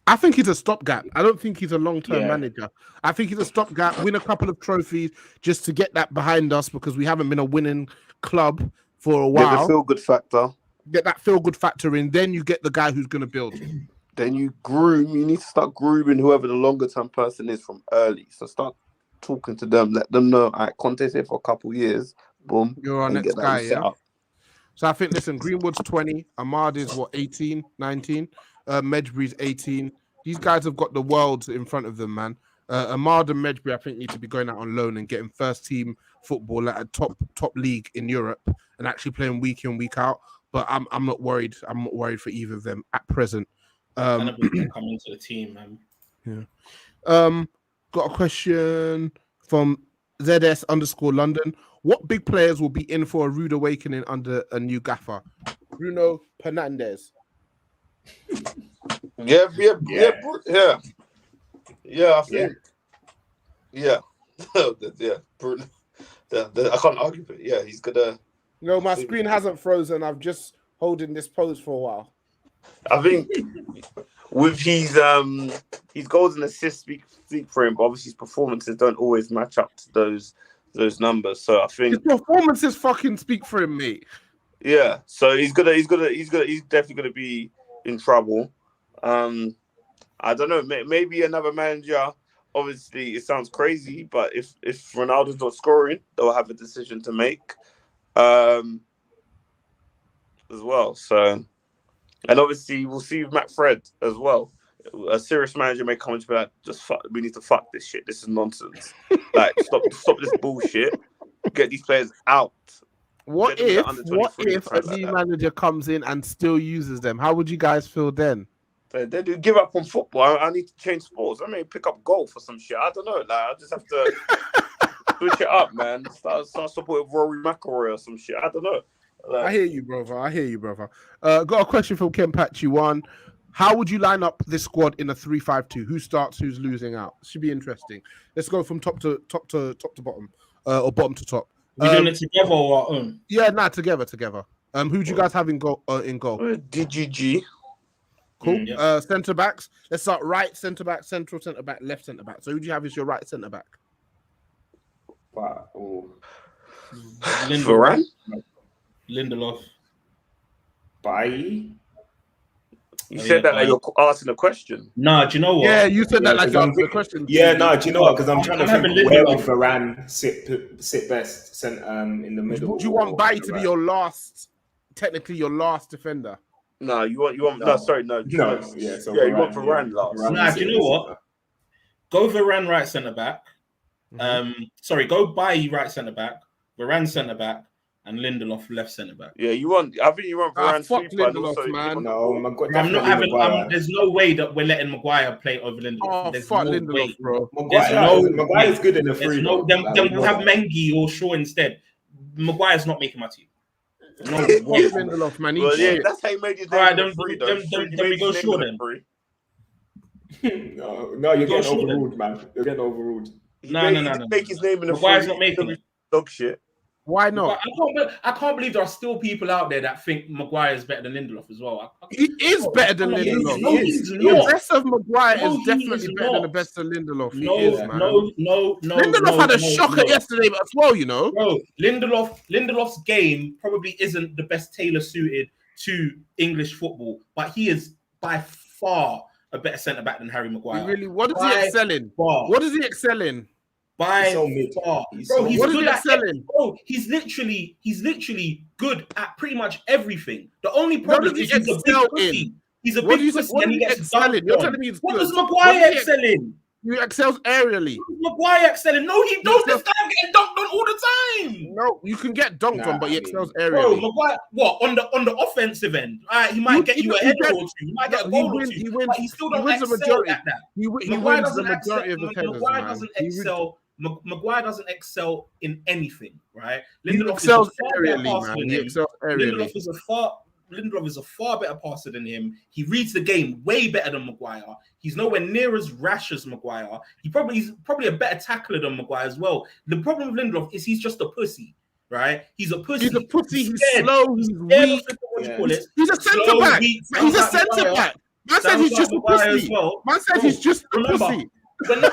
I think he's a stopgap. I don't think he's a long-term manager. I think he's a stopgap, win a couple of trophies just to get that behind us because we haven't been a winning club for a while. Get the feel-good factor. Get that feel-good factor in. Then you get the guy who's going to build. Then you need to start grooming whoever the longer-term person is from early. So start talking to them. Let them know, all right, Conte's here for a couple of years. Boom. You're our next guy, yeah? So I think, listen, Greenwood's 20. Ahmad is, 18, 19? Medjbury's 18. These guys have got the world in front of them, man. Ahmad and Medjbury, I think, need to be going out on loan and getting first-team football at a top league in Europe and actually playing week in, week out. But I'm not worried. I'm not worried for either of them at present. Coming to the team, man. Yeah. Got a question from ZS _ London. What big players will be in for a rude awakening under a new gaffer? Bruno Fernandes. Yeah. I think. Yeah. Yeah. Bruno. I can't argue with it. Yeah, he's gonna. No, my screen hasn't frozen. I'm just holding this pose for a while. I think with his goals and assists speak for him, but obviously his performances don't always match up to those numbers. So I think his performances fucking speak for him, mate. Yeah. So he's definitely gonna be in trouble. I don't know. Maybe another manager obviously it sounds crazy, but if Ronaldo's not scoring, they'll have a decision to make as well. So, and obviously we'll see with Matt Fred as well. A serious manager may come and be like, we need to fuck this shit. This is nonsense. Like, stop this bullshit. Get these players out. What if a new manager comes in and still uses them? How would you guys feel then? They do give up on football. I need to change sports. I may pick up golf or some shit. I don't know. Like, I just have to switch it up, man. Start supporting Rory McIlroy or some shit. I don't know. Like, I hear you, brother. Got a question from Ken Patchy 1. How would you line up this squad in a 3-5-2? Who starts? Who's losing out? Should be interesting. Let's go from top to bottom, or bottom to top. We doing it together or our own? Yeah, together. Who do you guys have in goal? DGG. Cool. Centre backs. Let's start right centre back, central centre back, left centre back. So who do you have as your right centre back? Varane. Lindelof. Bailly. You said that like you're asking a question. Nah, do you know what? Yeah, you said that like you're asking a question. Yeah, no, do you know what? Because I'm trying to think where would Varane sit best in the middle. Do you want Bailly to be your last defender? No, you want no. Yeah, so you want Varane last. Nah, do you know what? Go Varane right centre back. Go Bailly right centre back. Varane centre back. And Lindelof left centre back. Yeah, I think you want Varane. Fuck Lindelof, man. No, I'm not having. There's no way that we're letting Maguire play over Lindelof. Oh, there's fuck no Lindelof, way. bro. Maguire's good in the free. Then we'll have Mengi or Shaw instead. Maguire's not making my team. No way. Lindelof, man. That's how you made his name. All right, then we go Shaw then. No, you're getting overruled, man. You're getting overruled. No. Make his name in the Maguire's not making it. Dog shit. Why not? I can't believe there are still people out there that think Maguire is better than Lindelof as well. He is better than Lindelof. The best of Maguire is definitely better than the best of Lindelof. No. Lindelof had a shocker yesterday as well, you know. Bro, Lindelof's game probably isn't the best tailor suited to English football, but he is by far a better centre back than Harry Maguire. Really, what does he excel in? What does he excel in? By far, bro, he's good at selling. Bro, he's literally good at pretty much everything. The only problem is he's a big pussy. He's a big pussy and he gets dunked. You're telling me he's what good. does Maguire excel in? He excels aerially. Maguire excelling. No, he don't. This guy getting dunked on all the time. No, you can get dunked on, but he excels aerially. Bro, Maguire, what on the offensive end? He might get you a header or two. He might get a goal or two. But he still don't excel at that. He wins the majority of the headers. Maguire doesn't excel. Maguire doesn't excel in anything, right? Lindelof excels aerially, man. He excels aerially. Lindelof is a far better passer than him. He reads the game way better than Maguire. He's nowhere near as rash as Maguire. He's probably a better tackler than Maguire as well. The problem with Lindelof is he's just a pussy, right? He's a pussy. He's a pussy. He's slow. He's weak. He's a centre back. He's a centre back. Man said he's just a pussy. Man said he's just a pussy. We're not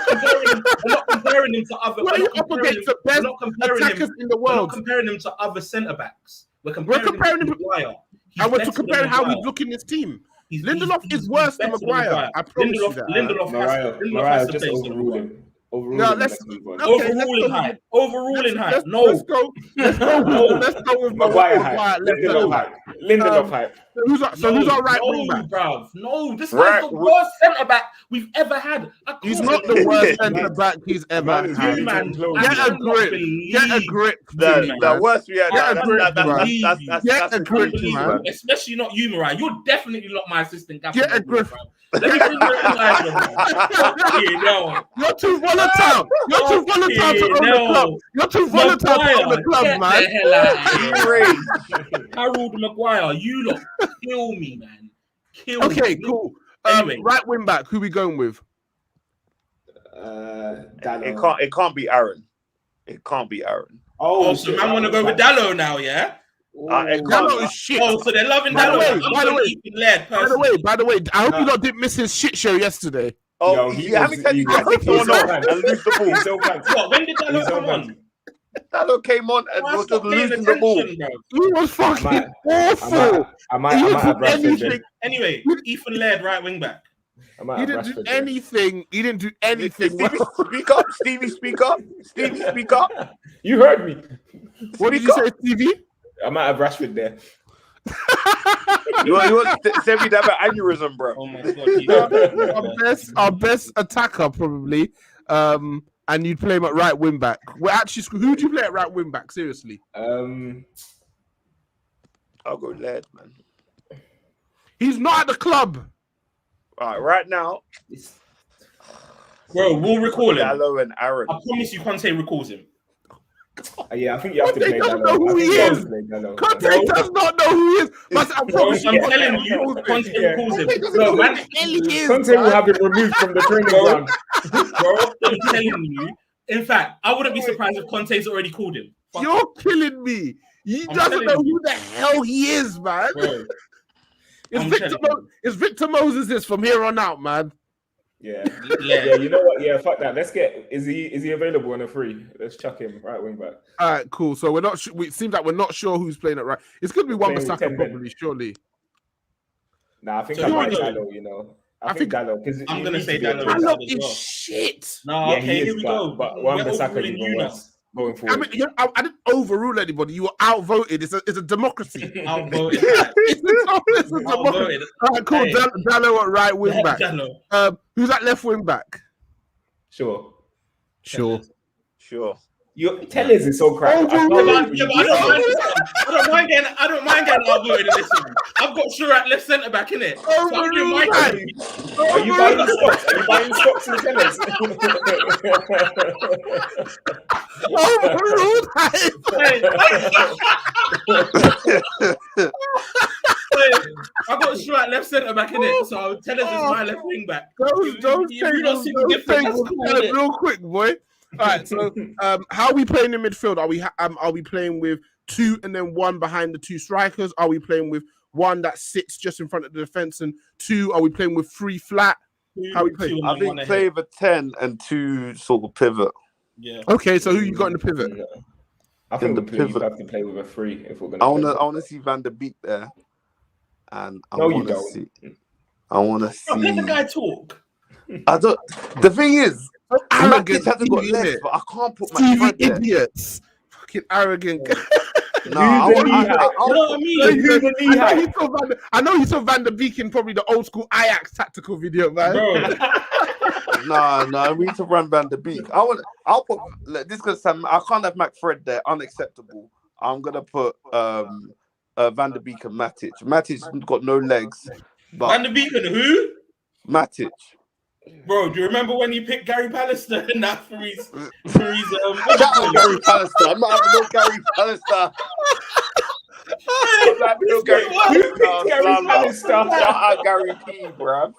comparing him to other. We're up against the best attackers in the world. We're not comparing him to other centre backs. We're comparing him to Maguire. And we're comparing how we look in this team. Lindelof is worse than Maguire. I promise you that. Lindelof has to play. Overruling height. No. Let's go with Maguire. Lindelof hype. So who's our right wing back? Bruv. No, this guy's the worst centre back we've ever had. He's not the worst centre back he's ever had. Get a grip. The worst we had. Get a grip, man. Especially not you, Morayo. You're definitely not my assistant captain. Get a grip. Let me bring You're too volatile. You're too volatile to own the club. You're too volatile to own the club, man. Harold Maguire, you lot kill me, man. Okay, cool. Anyway. Right wing back. Who we going with? It can't be Aaron. It can't be Aaron. Oh, so man want to go with Dallo now, yeah? Dallo is shit. Oh, so they're loving Dallo. By the way, I hope you lot didn't miss his shit show yesterday. Oh, you haven't said you got it or not and lose the ball. What? When did Dallo come on? Dallo came on and was just losing the ball. He was fucking awful. I might have Rashford. Anyway, Ethan Laird, right wing back. I might He have didn't do Rashford there. anything. He didn't do anything. Stevie, speak up. Stevie, speak up. Stevie, speak up. You heard me. What did you say, Stevie? I might have Rashford there. You want to say me that about aneurysm, bro? Oh my god. Our best attacker probably. And you'd play him at right wing back. Well, actually, who would you play at right wing back? Seriously. I'll go Laird, man. He's not at the club. All right now. Bro, we'll recall him. Gallo and Aaron. I promise you, Conte recalls him. Yeah, I think you have to play doesn't Gallo. know who he is. Conte does not know who he is. But I'm I'm telling you, Conte recalls him. No, man, Conte will have him removed from the training ground. bro, I'm telling you. In fact, I wouldn't be surprised if Conte's already called him. Fuck You're killing me. He doesn't know who the hell he is, man. bro. It's Victor Moses from here on out, man. Yeah. You know what? Yeah, fuck that. Let's get. Is he available on a free? Let's chuck him right wing back. All right, cool. So we're not. It seems like we're not sure who's playing it right. It's gonna be Wan-Bissaka probably, surely. Nah, I think So I who might are you? Gallo. You know, I think Gallo because I'm gonna say Gallo. Gallo is shit. No, Yeah, okay, he here is, we go. But We're Wan-Bissaka overruling even you now. worse going I forward. mean, I didn't overrule anybody. You were outvoted. It's a democracy. Outvoted. It's a democracy. Outvoted. All right, cool. Hey. Gallo at right wing back. Gallo. Who's at left wing back? Sure. Sure. Your Tellers is so crap. I don't mind getting outvoted in this one. I've got Sure at left centre back, innit? So I'm doing my thing. Are you buying stocks? Are you buying stocks in Tellers? Overruled. I've got Sure at left centre back, innit? So I'll tell us it's my left wing back. Those tables, real quick, boy. All right, so how are we playing in midfield? Are we playing with two and then one behind the two strikers? Are we playing with one that sits just in front of the defense and two? Are we playing with three flat? How are we playing? I think play with a 10 and two sort of pivot. Yeah. Okay, so who you got in the pivot? I think the you pivot. have to play with a 3 if we're gonna. I wanna see Van der Beek there, and I want to see. Let the guy talk. I don't. The thing is, Arrogant, Matic hasn't got legs, but I can't put my Stevie friend there. idiots. Fucking arrogant. No, I know you saw Van der Beek in probably the old school Ajax tactical video, man. No, we need to run Van der Beek. I'll put this because I can't have McFred there. Unacceptable. I'm gonna put Van der Beek and Matic. Matic got no legs. But Van der Beek and who? Matic. Bro, do you remember when you picked Gary Pallister and that for his Shout out Gary Pallister. I'm not having no Gary Pallister. I'm not having no Gary Pallister. Shout out Gary P, bruv.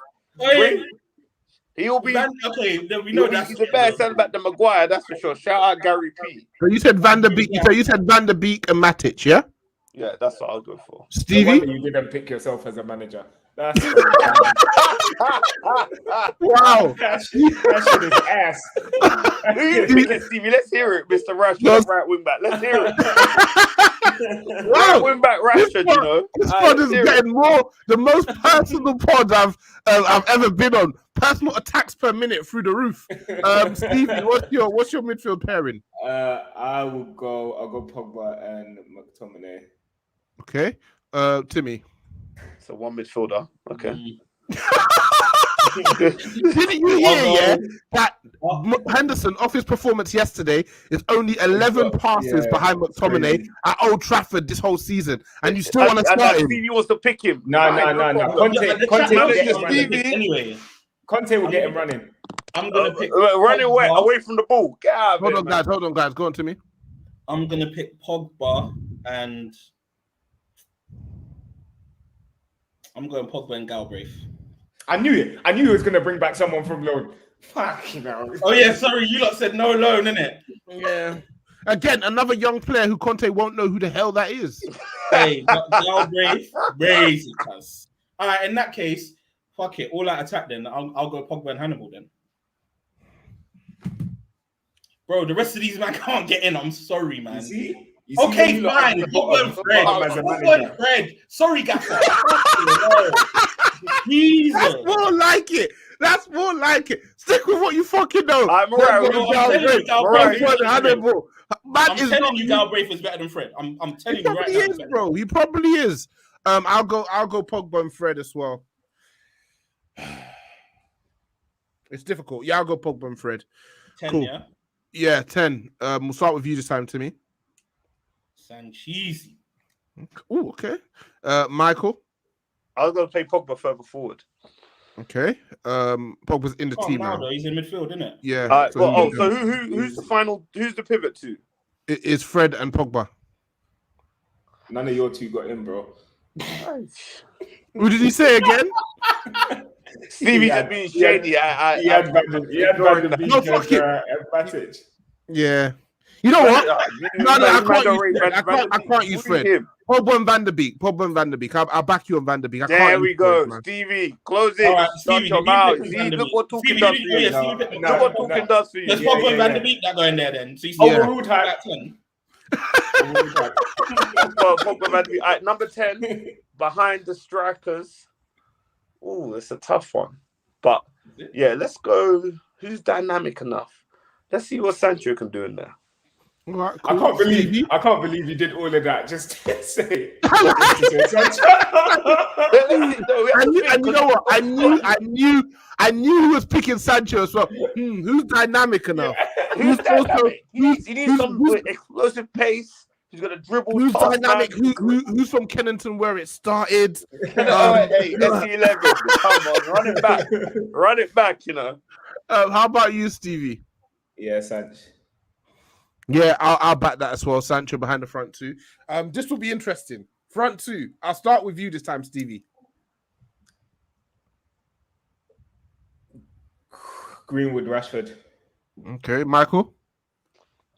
He'll be okay. Then we know that's the best centre back than Maguire. That's for sure. Shout out Gary P. So you said Van der Beek. So you said Van der Beek and Matic, yeah? Yeah, that's what I'll go for. Stevie, you didn't pick yourself as a manager. That's wow. That shit is ass. Who you picking, Stevie? Let's hear it, Mr. Rashford, right wing back. Let's hear it. Right wing back, Rashford. You know, this pod is getting the most personal pod I've ever been on. Personal attacks per minute through the roof. Stevie, what's your midfield pairing? I'll go Pogba and McTominay. Okay. Timi. So one midfielder. Okay. Didn't you hear that Henderson, off his performance yesterday, is only 11 passes behind McTominay at Old Trafford this whole season, and you still want to start him? Stevie wants to pick him. No. Conte will get him running. I'm gonna pick running away from the ball. Get out of it, Hold on, guys. Go on to me. I'm gonna pick Pogba and I'm going Pogba and Galbraith. I knew it. I knew he was going to bring back someone from loan. Fuck, you know. Oh, yeah, sorry. You lot said no loan, innit? Yeah. Again, another young player who Conte won't know who the hell that is. Hey, Galbraith, crazy, cuz. All right, in that case, fuck it. All out attack then. I'll go Pogba and Hannibal then. Bro, the rest of these man can't get in. I'm sorry, man. You see fine. Pogba and Fred. Sorry, Gaffer. Jesus. That's more like it. That's more like it. Stick with what you fucking know. Morayo, Hannibal. I'm telling you, Galbraith is better than Fred. I'm telling you right now. He probably is, bro. He probably is. I'll go Pogba and Fred as well. It's difficult. Yeah, I'll go Pogba and Fred. 10, cool. yeah? Yeah, 10. We'll start with you this time, Timmy. Sancheezy. Oh, okay. Michael. I was gonna play Pogba further forward. Okay. Pogba's in the team now. He's in midfield, isn't it? Yeah. So who's the final? Who's the pivot to? It's Fred and Pogba. None of your two got in, bro. Who did he say again? Stevie just being shady. He had Van de Beek advantage. Yeah. You know what? No, I can't use Fred. Pogba and Van de Beek. I'll back you on Van de Beek. There we go. Fred, Stevie, close it. All right, Stop your mouth. Look what talking does for you. Look what talking does for you. Let's Pogba and Van de Beek that go in there then. So overruled her. Pogba, Van de Beek. All right, number 10, behind the strikers. Oh, it's a tough one. But, yeah, let's go. Who's dynamic enough? Let's see what Sancho can do in there. Right, cool. I can't believe you did all of that just to say. And you know what? I knew he was picking Sancho as well. Who's dynamic enough? Who's dynamic? He needs some explosive pace. He's got to dribble. Who's dynamic? Who's from Kennington where it started? Hey, SC11. Come on, run it back. You know. How about you, Stevie? Yeah, Sancho. Yeah, I'll back that as well. Sancho behind the front two. This will be interesting. Front two. I'll start with you this time, Stevie. Greenwood, Rashford. Okay, Michael.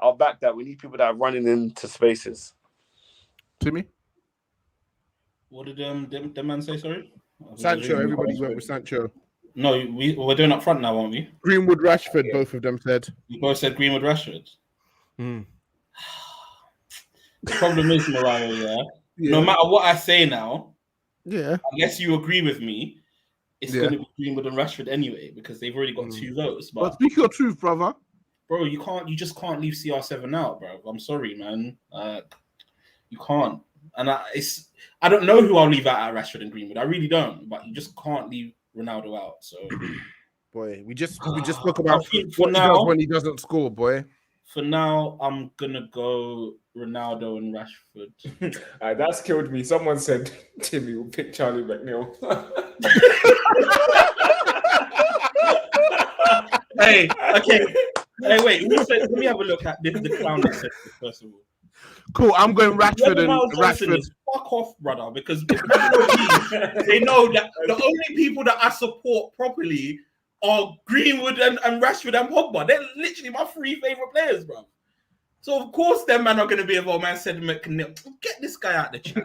I'll back that. We need people that are running into spaces. Timmy. What did the man say? Sorry. Sancho. Everybody went with Sancho. No, we're doing up front now, aren't we? Greenwood, Rashford. Yeah. Both of them said. We both said Greenwood, Rashford. The problem is, Morayo, no matter what I say now, unless you agree with me, it's going to be Greenwood and Rashford anyway, because they've already got 2 votes. But speak your truth, brother. Bro, you just can't leave CR7 out, bro. I'm sorry, man. You can't. And I don't know who I'll leave out at Rashford and Greenwood. I really don't. But you just can't leave Ronaldo out. So, boy, we just spoke about what he does when he doesn't score, boy. For now, I'm gonna go Ronaldo and Rashford. That's killed me. Someone said Timmy will pick Charlie McNeil. Hey, okay. Hey, wait. Who said? Let me have a look at the clown that said this, first of all. Cool. I'm going Rashford and Rashford. Fuck off, brother. Because if they know that the only people that I support properly are Greenwood and Rashford and Pogba. They're literally my 3 favorite players, bro. So of course them man are going to be involved. Man said McNeil, get this guy out the chat.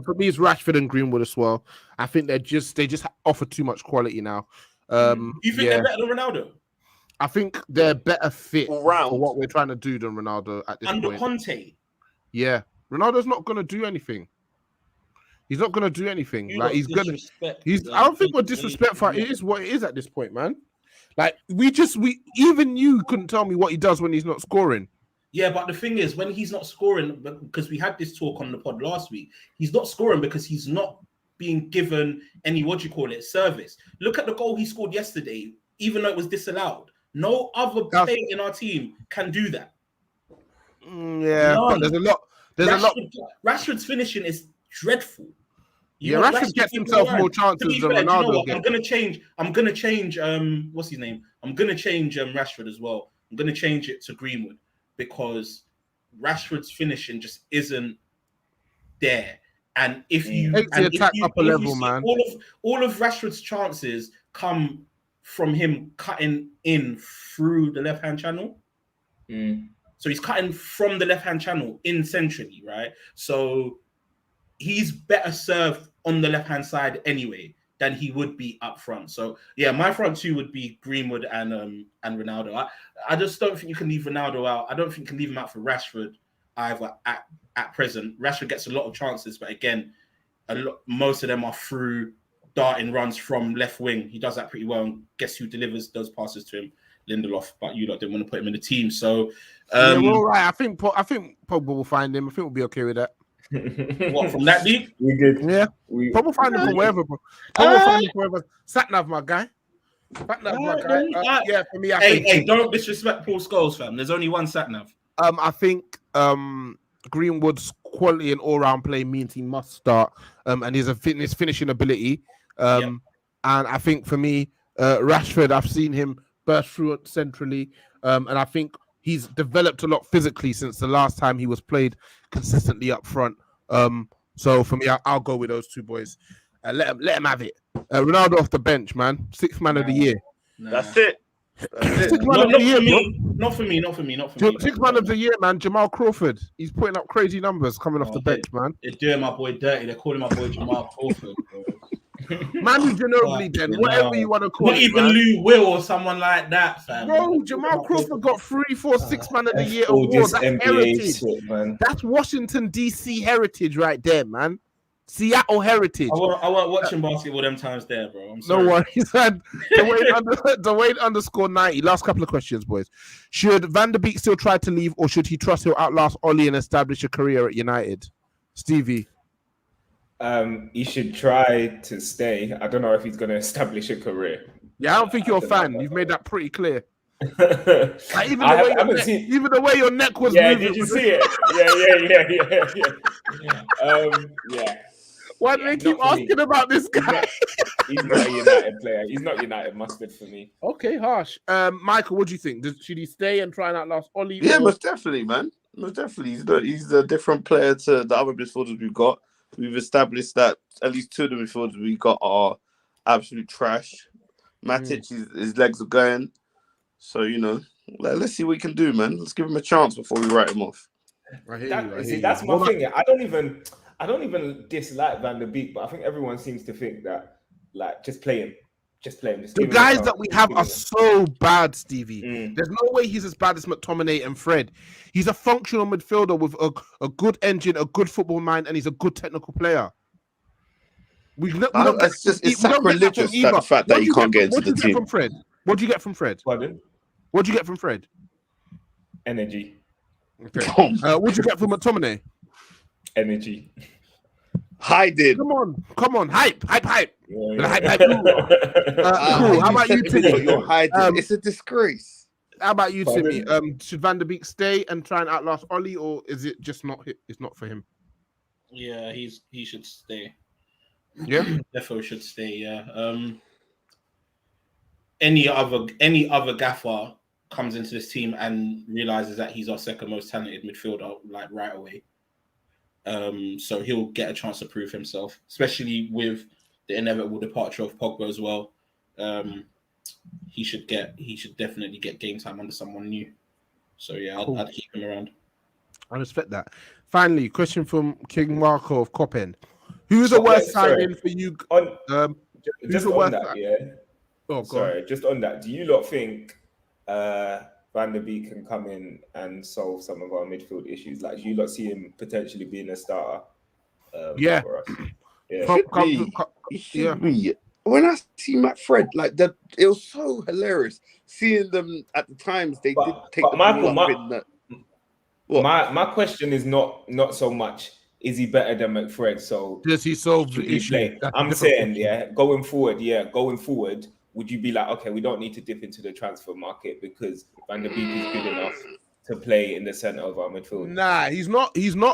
For me, it's Rashford and Greenwood as well. I think they just offer too much quality now. Do you think they're better than Ronaldo? I think they're better fit for what we're trying to do than Ronaldo at this point. Under Conte. Yeah, Ronaldo's not going to do anything. He's not going to do anything. Like he's going to. I don't think we're disrespectful. It is what it is at this point, man. Like even you couldn't tell me what he does when he's not scoring. Yeah, but the thing is, when he's not scoring, because we had this talk on the pod last week, he's not scoring because he's not being given any service. Look at the goal he scored yesterday, even though it was disallowed. No other player in our team can do that. But there's a lot. Rashford's finishing is dreadful. Rashford gets himself more chances than Ronaldo. You know I'm gonna change. What's his name? I'm gonna change Rashford as well. I'm gonna change it to Greenwood because Rashford's finishing just isn't there. And if you all of Rashford's chances come from him cutting in through the left-hand channel. So he's cutting from the left-hand channel in centrally, right? So he's better served on the left-hand side anyway than he would be up front. So yeah, my front two would be Greenwood and Ronaldo. I just don't think you can leave Ronaldo out. I don't think you can leave him out for Rashford either at present. Rashford gets a lot of chances, but again, most of them are through darting runs from left wing. He does that pretty well. And guess who delivers those passes to him? Lindelof. But you lot didn't want to put him in the team. So yeah, well, right. I think Pogba will find him. I think we'll be okay with that. what, from that deep? We good. Yeah. Pogba will find him from wherever, bro. Pogba will find him from wherever. Sat-nav, my guy. Sat-nav, my guy. Yeah, for me, I think. Hey, don't disrespect Paul Scholes, fam. There's only one sat-nav. I think Greenwood's quality and all-round play means he must start. And his finishing ability. And I think for me, Rashford, I've seen him burst through it centrally. And I think he's developed a lot physically since the last time he was played consistently up front. So for me, I'll go with those two boys. Let him have it. Ronaldo off the bench, man. Sixth man of the year. That's it. Sixth man of the year, Not for me. Sixth man of the year, man. Jamal Crawford. He's putting up crazy numbers coming off the bench, man. They're doing my boy dirty. They're calling my boy Jamal Crawford, bro. Manu Ginobili, then whatever you want to call Not it. even man. Lou Will or someone like that, fam. Bro, Jamal Crawford got 3, 4, 6 man of the year awards. That's NBA heritage. shit, man. That's Washington DC heritage right there, man. Seattle heritage. I wasn't watching basketball them times there, bro. I'm sorry. No worries, man. Dwayne underscore 90. Last couple of questions, boys. Should Van der Beek still try to leave, or should he trust he'll outlast Ollie and establish a career at United? Stevie. He should try to stay. I don't know if he's going to establish a career. Yeah, I don't think you're a fan. You've made that pretty clear. Like, even the way your neck was moving. Did you see it? Yeah. Why do they keep asking about this guy? He's not a United player. He's not United mustard for me. Okay, harsh. Michael, what do you think? Should he stay and try and outlast Ollie? Yeah, most definitely, man. Most definitely. He's a different player to the other midfielders we've got. We've established that at least two of the midfielders we got are absolute trash. Matic, his legs are going. So, let's see what he can do, man. Let's give him a chance before we write him off. That's my thing. I don't even dislike Van der Beek, but I think everyone seems to think that, like, just play him. The guys that we have are so bad, Stevie. There's no way he's as bad as McTominay and Fred. He's a functional midfielder with a good engine, a good football mind, and he's a good technical player. It's sacrilegious the fact that he can't get into the team. What do you get from Fred? Pardon? What do you get from Fred? Energy. Okay. What do you get from McTominay? Energy. Hiding. Come on, hype. Yeah. Hype. Cool. How about you, Timmy? You're hiding. It's a disgrace. How about you, Timmy? Should Van der Beek stay and try and outlast Ollie, or is it just not? It's not for him. Yeah, he should stay. Yeah, Defo should stay. Yeah. Any other gaffer comes into this team and realizes that he's our second most talented midfielder, like, right away. So he'll get a chance to prove himself, especially with the inevitable departure of Pogba as well. He should definitely get game time under someone new. So yeah, Cool. I'd keep him around. I respect that. Finally, question from King Marco of Coppen. Who's the worst signing for you? Just on that, yeah. Oh, sorry, just on that. Do you lot think Van der Beek can come in and solve some of our midfield issues? Like, do you lot see him potentially being a starter? For us? Yeah. Should be. When I see Matt Fred, like that, it was so hilarious seeing them at the times. They did take the Michael, ball up my question is not so much is he better than McFred? So does he solve the issue? I'm saying, going forward, would you be like, okay, we don't need to dip into the transfer market because Van der Beek is good enough to play in the center of our midfield? Nah, he's not.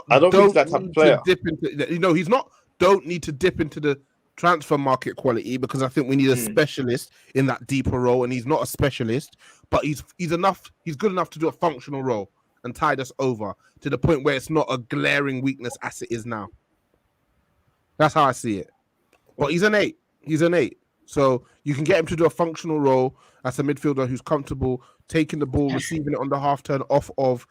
I don't think he's that type of player. He's not. Don't need to dip into the transfer market quality, because I think we need a specialist in that deeper role, and he's not a specialist, but he's enough. He's good enough to do a functional role and tide us over to the point where it's not a glaring weakness as it is now. That's how I see it. But he's an 8. So you can get him to do a functional role as a midfielder who's comfortable taking the ball, receiving it on the half turn off of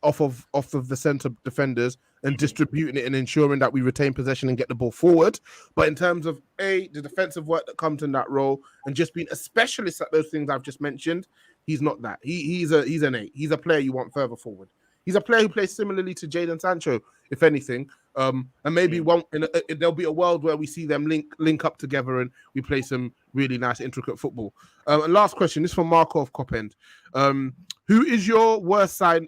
the centre defenders and distributing it and ensuring that we retain possession and get the ball forward. But in terms of the defensive work that comes in that role and just being a specialist at those things I've just mentioned, he's not that. He's an 8. He's a player you want further forward. He's a player who plays similarly to Jadon Sancho, if anything, And maybe there'll be a world where we see them link up together and we play some really nice, intricate football. And last question, this is from Marco of Copend. Who is a worse signing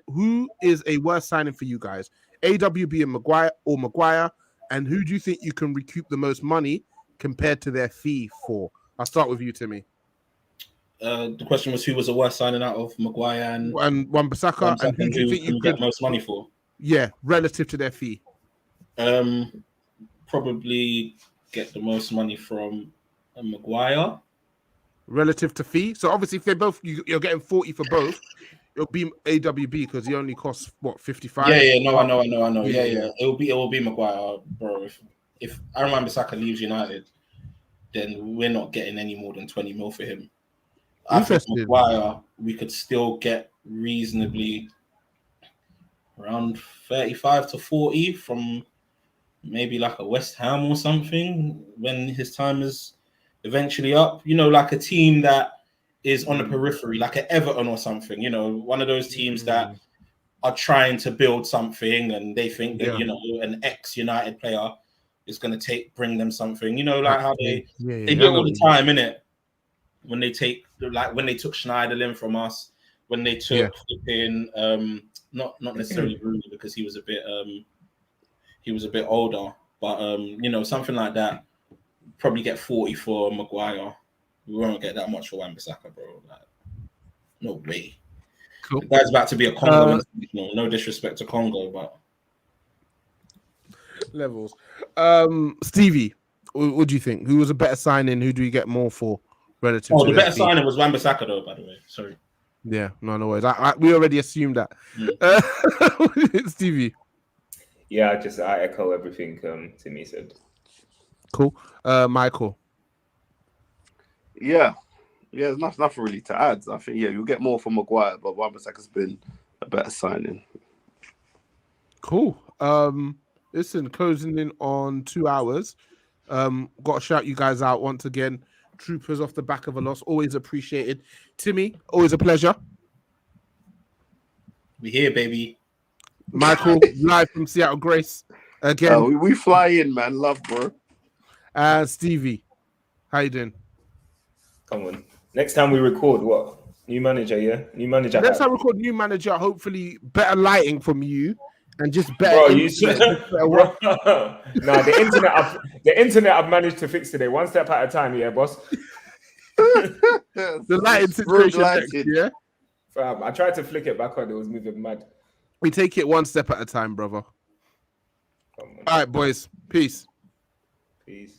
for you guys? AWB and Maguire? And who do you think you can recoup the most money compared to their fee for? I'll start with you, Timmy. The question was who was the worst signing out of Maguire and Wan-Bissaka, and who do you think you get most money for? Yeah, relative to their fee. Probably get the most money from Maguire. Relative to fee. So obviously, if they both you're getting 40 for both, it'll be AWB because he only costs what 55. Yeah. No, I know. Yeah. It will be Maguire, bro. If Aaron Wan-Bissaka leaves United, then we're not getting any more than 20 mil for him. I think Maguire, we could still get reasonably around 35 to 40 from maybe like a West Ham or something when his time is eventually up. You know, like a team that is on the periphery, like an Everton or something. You know, one of those teams that are trying to build something and they think that, you know, an ex-United player is going to bring them something. You know, like how they do it all the time, innit? When they took Schneiderlin from us, when they took not necessarily Bruno because he was a bit older, but you know, something like that. Probably get 40 for Maguire. We won't get that much for Wan-Bissaka, bro. Like, no way. Cool. The guy's about to be a Congo. No disrespect to Congo, but levels. Stevie, what do you think? Who was a better signing? Who do you get more for? Relative to the better signing was Wan-Bissaka, though, by the way. Sorry. Yeah, no worries. We already assumed that. Stevie. Yeah, I echo everything Timmy said. Cool. Michael. Yeah, there's nothing really to add. I think you'll get more from Maguire, but Wan-Bissaka's been a better signing. Cool. Listen, closing in on 2 hours. Got to shout you guys out once again. Troopers off the back of a loss, always appreciated. Timmy, always a pleasure. We here, baby. Michael, live from Seattle Grace again. We fly in, man. Love, bro. Stevie, how you doing? Come on. Next time we record, what? New manager, yeah? New manager. Next time we record new manager, hopefully better lighting from you and just better. Bro, you should. The internet I've managed to fix today, one step at a time, yeah, boss. The lighting situation, yeah. Fam, I tried to flick it back on, it was moving mad. We take it one step at a time, brother. All right, boys. Peace. Peace.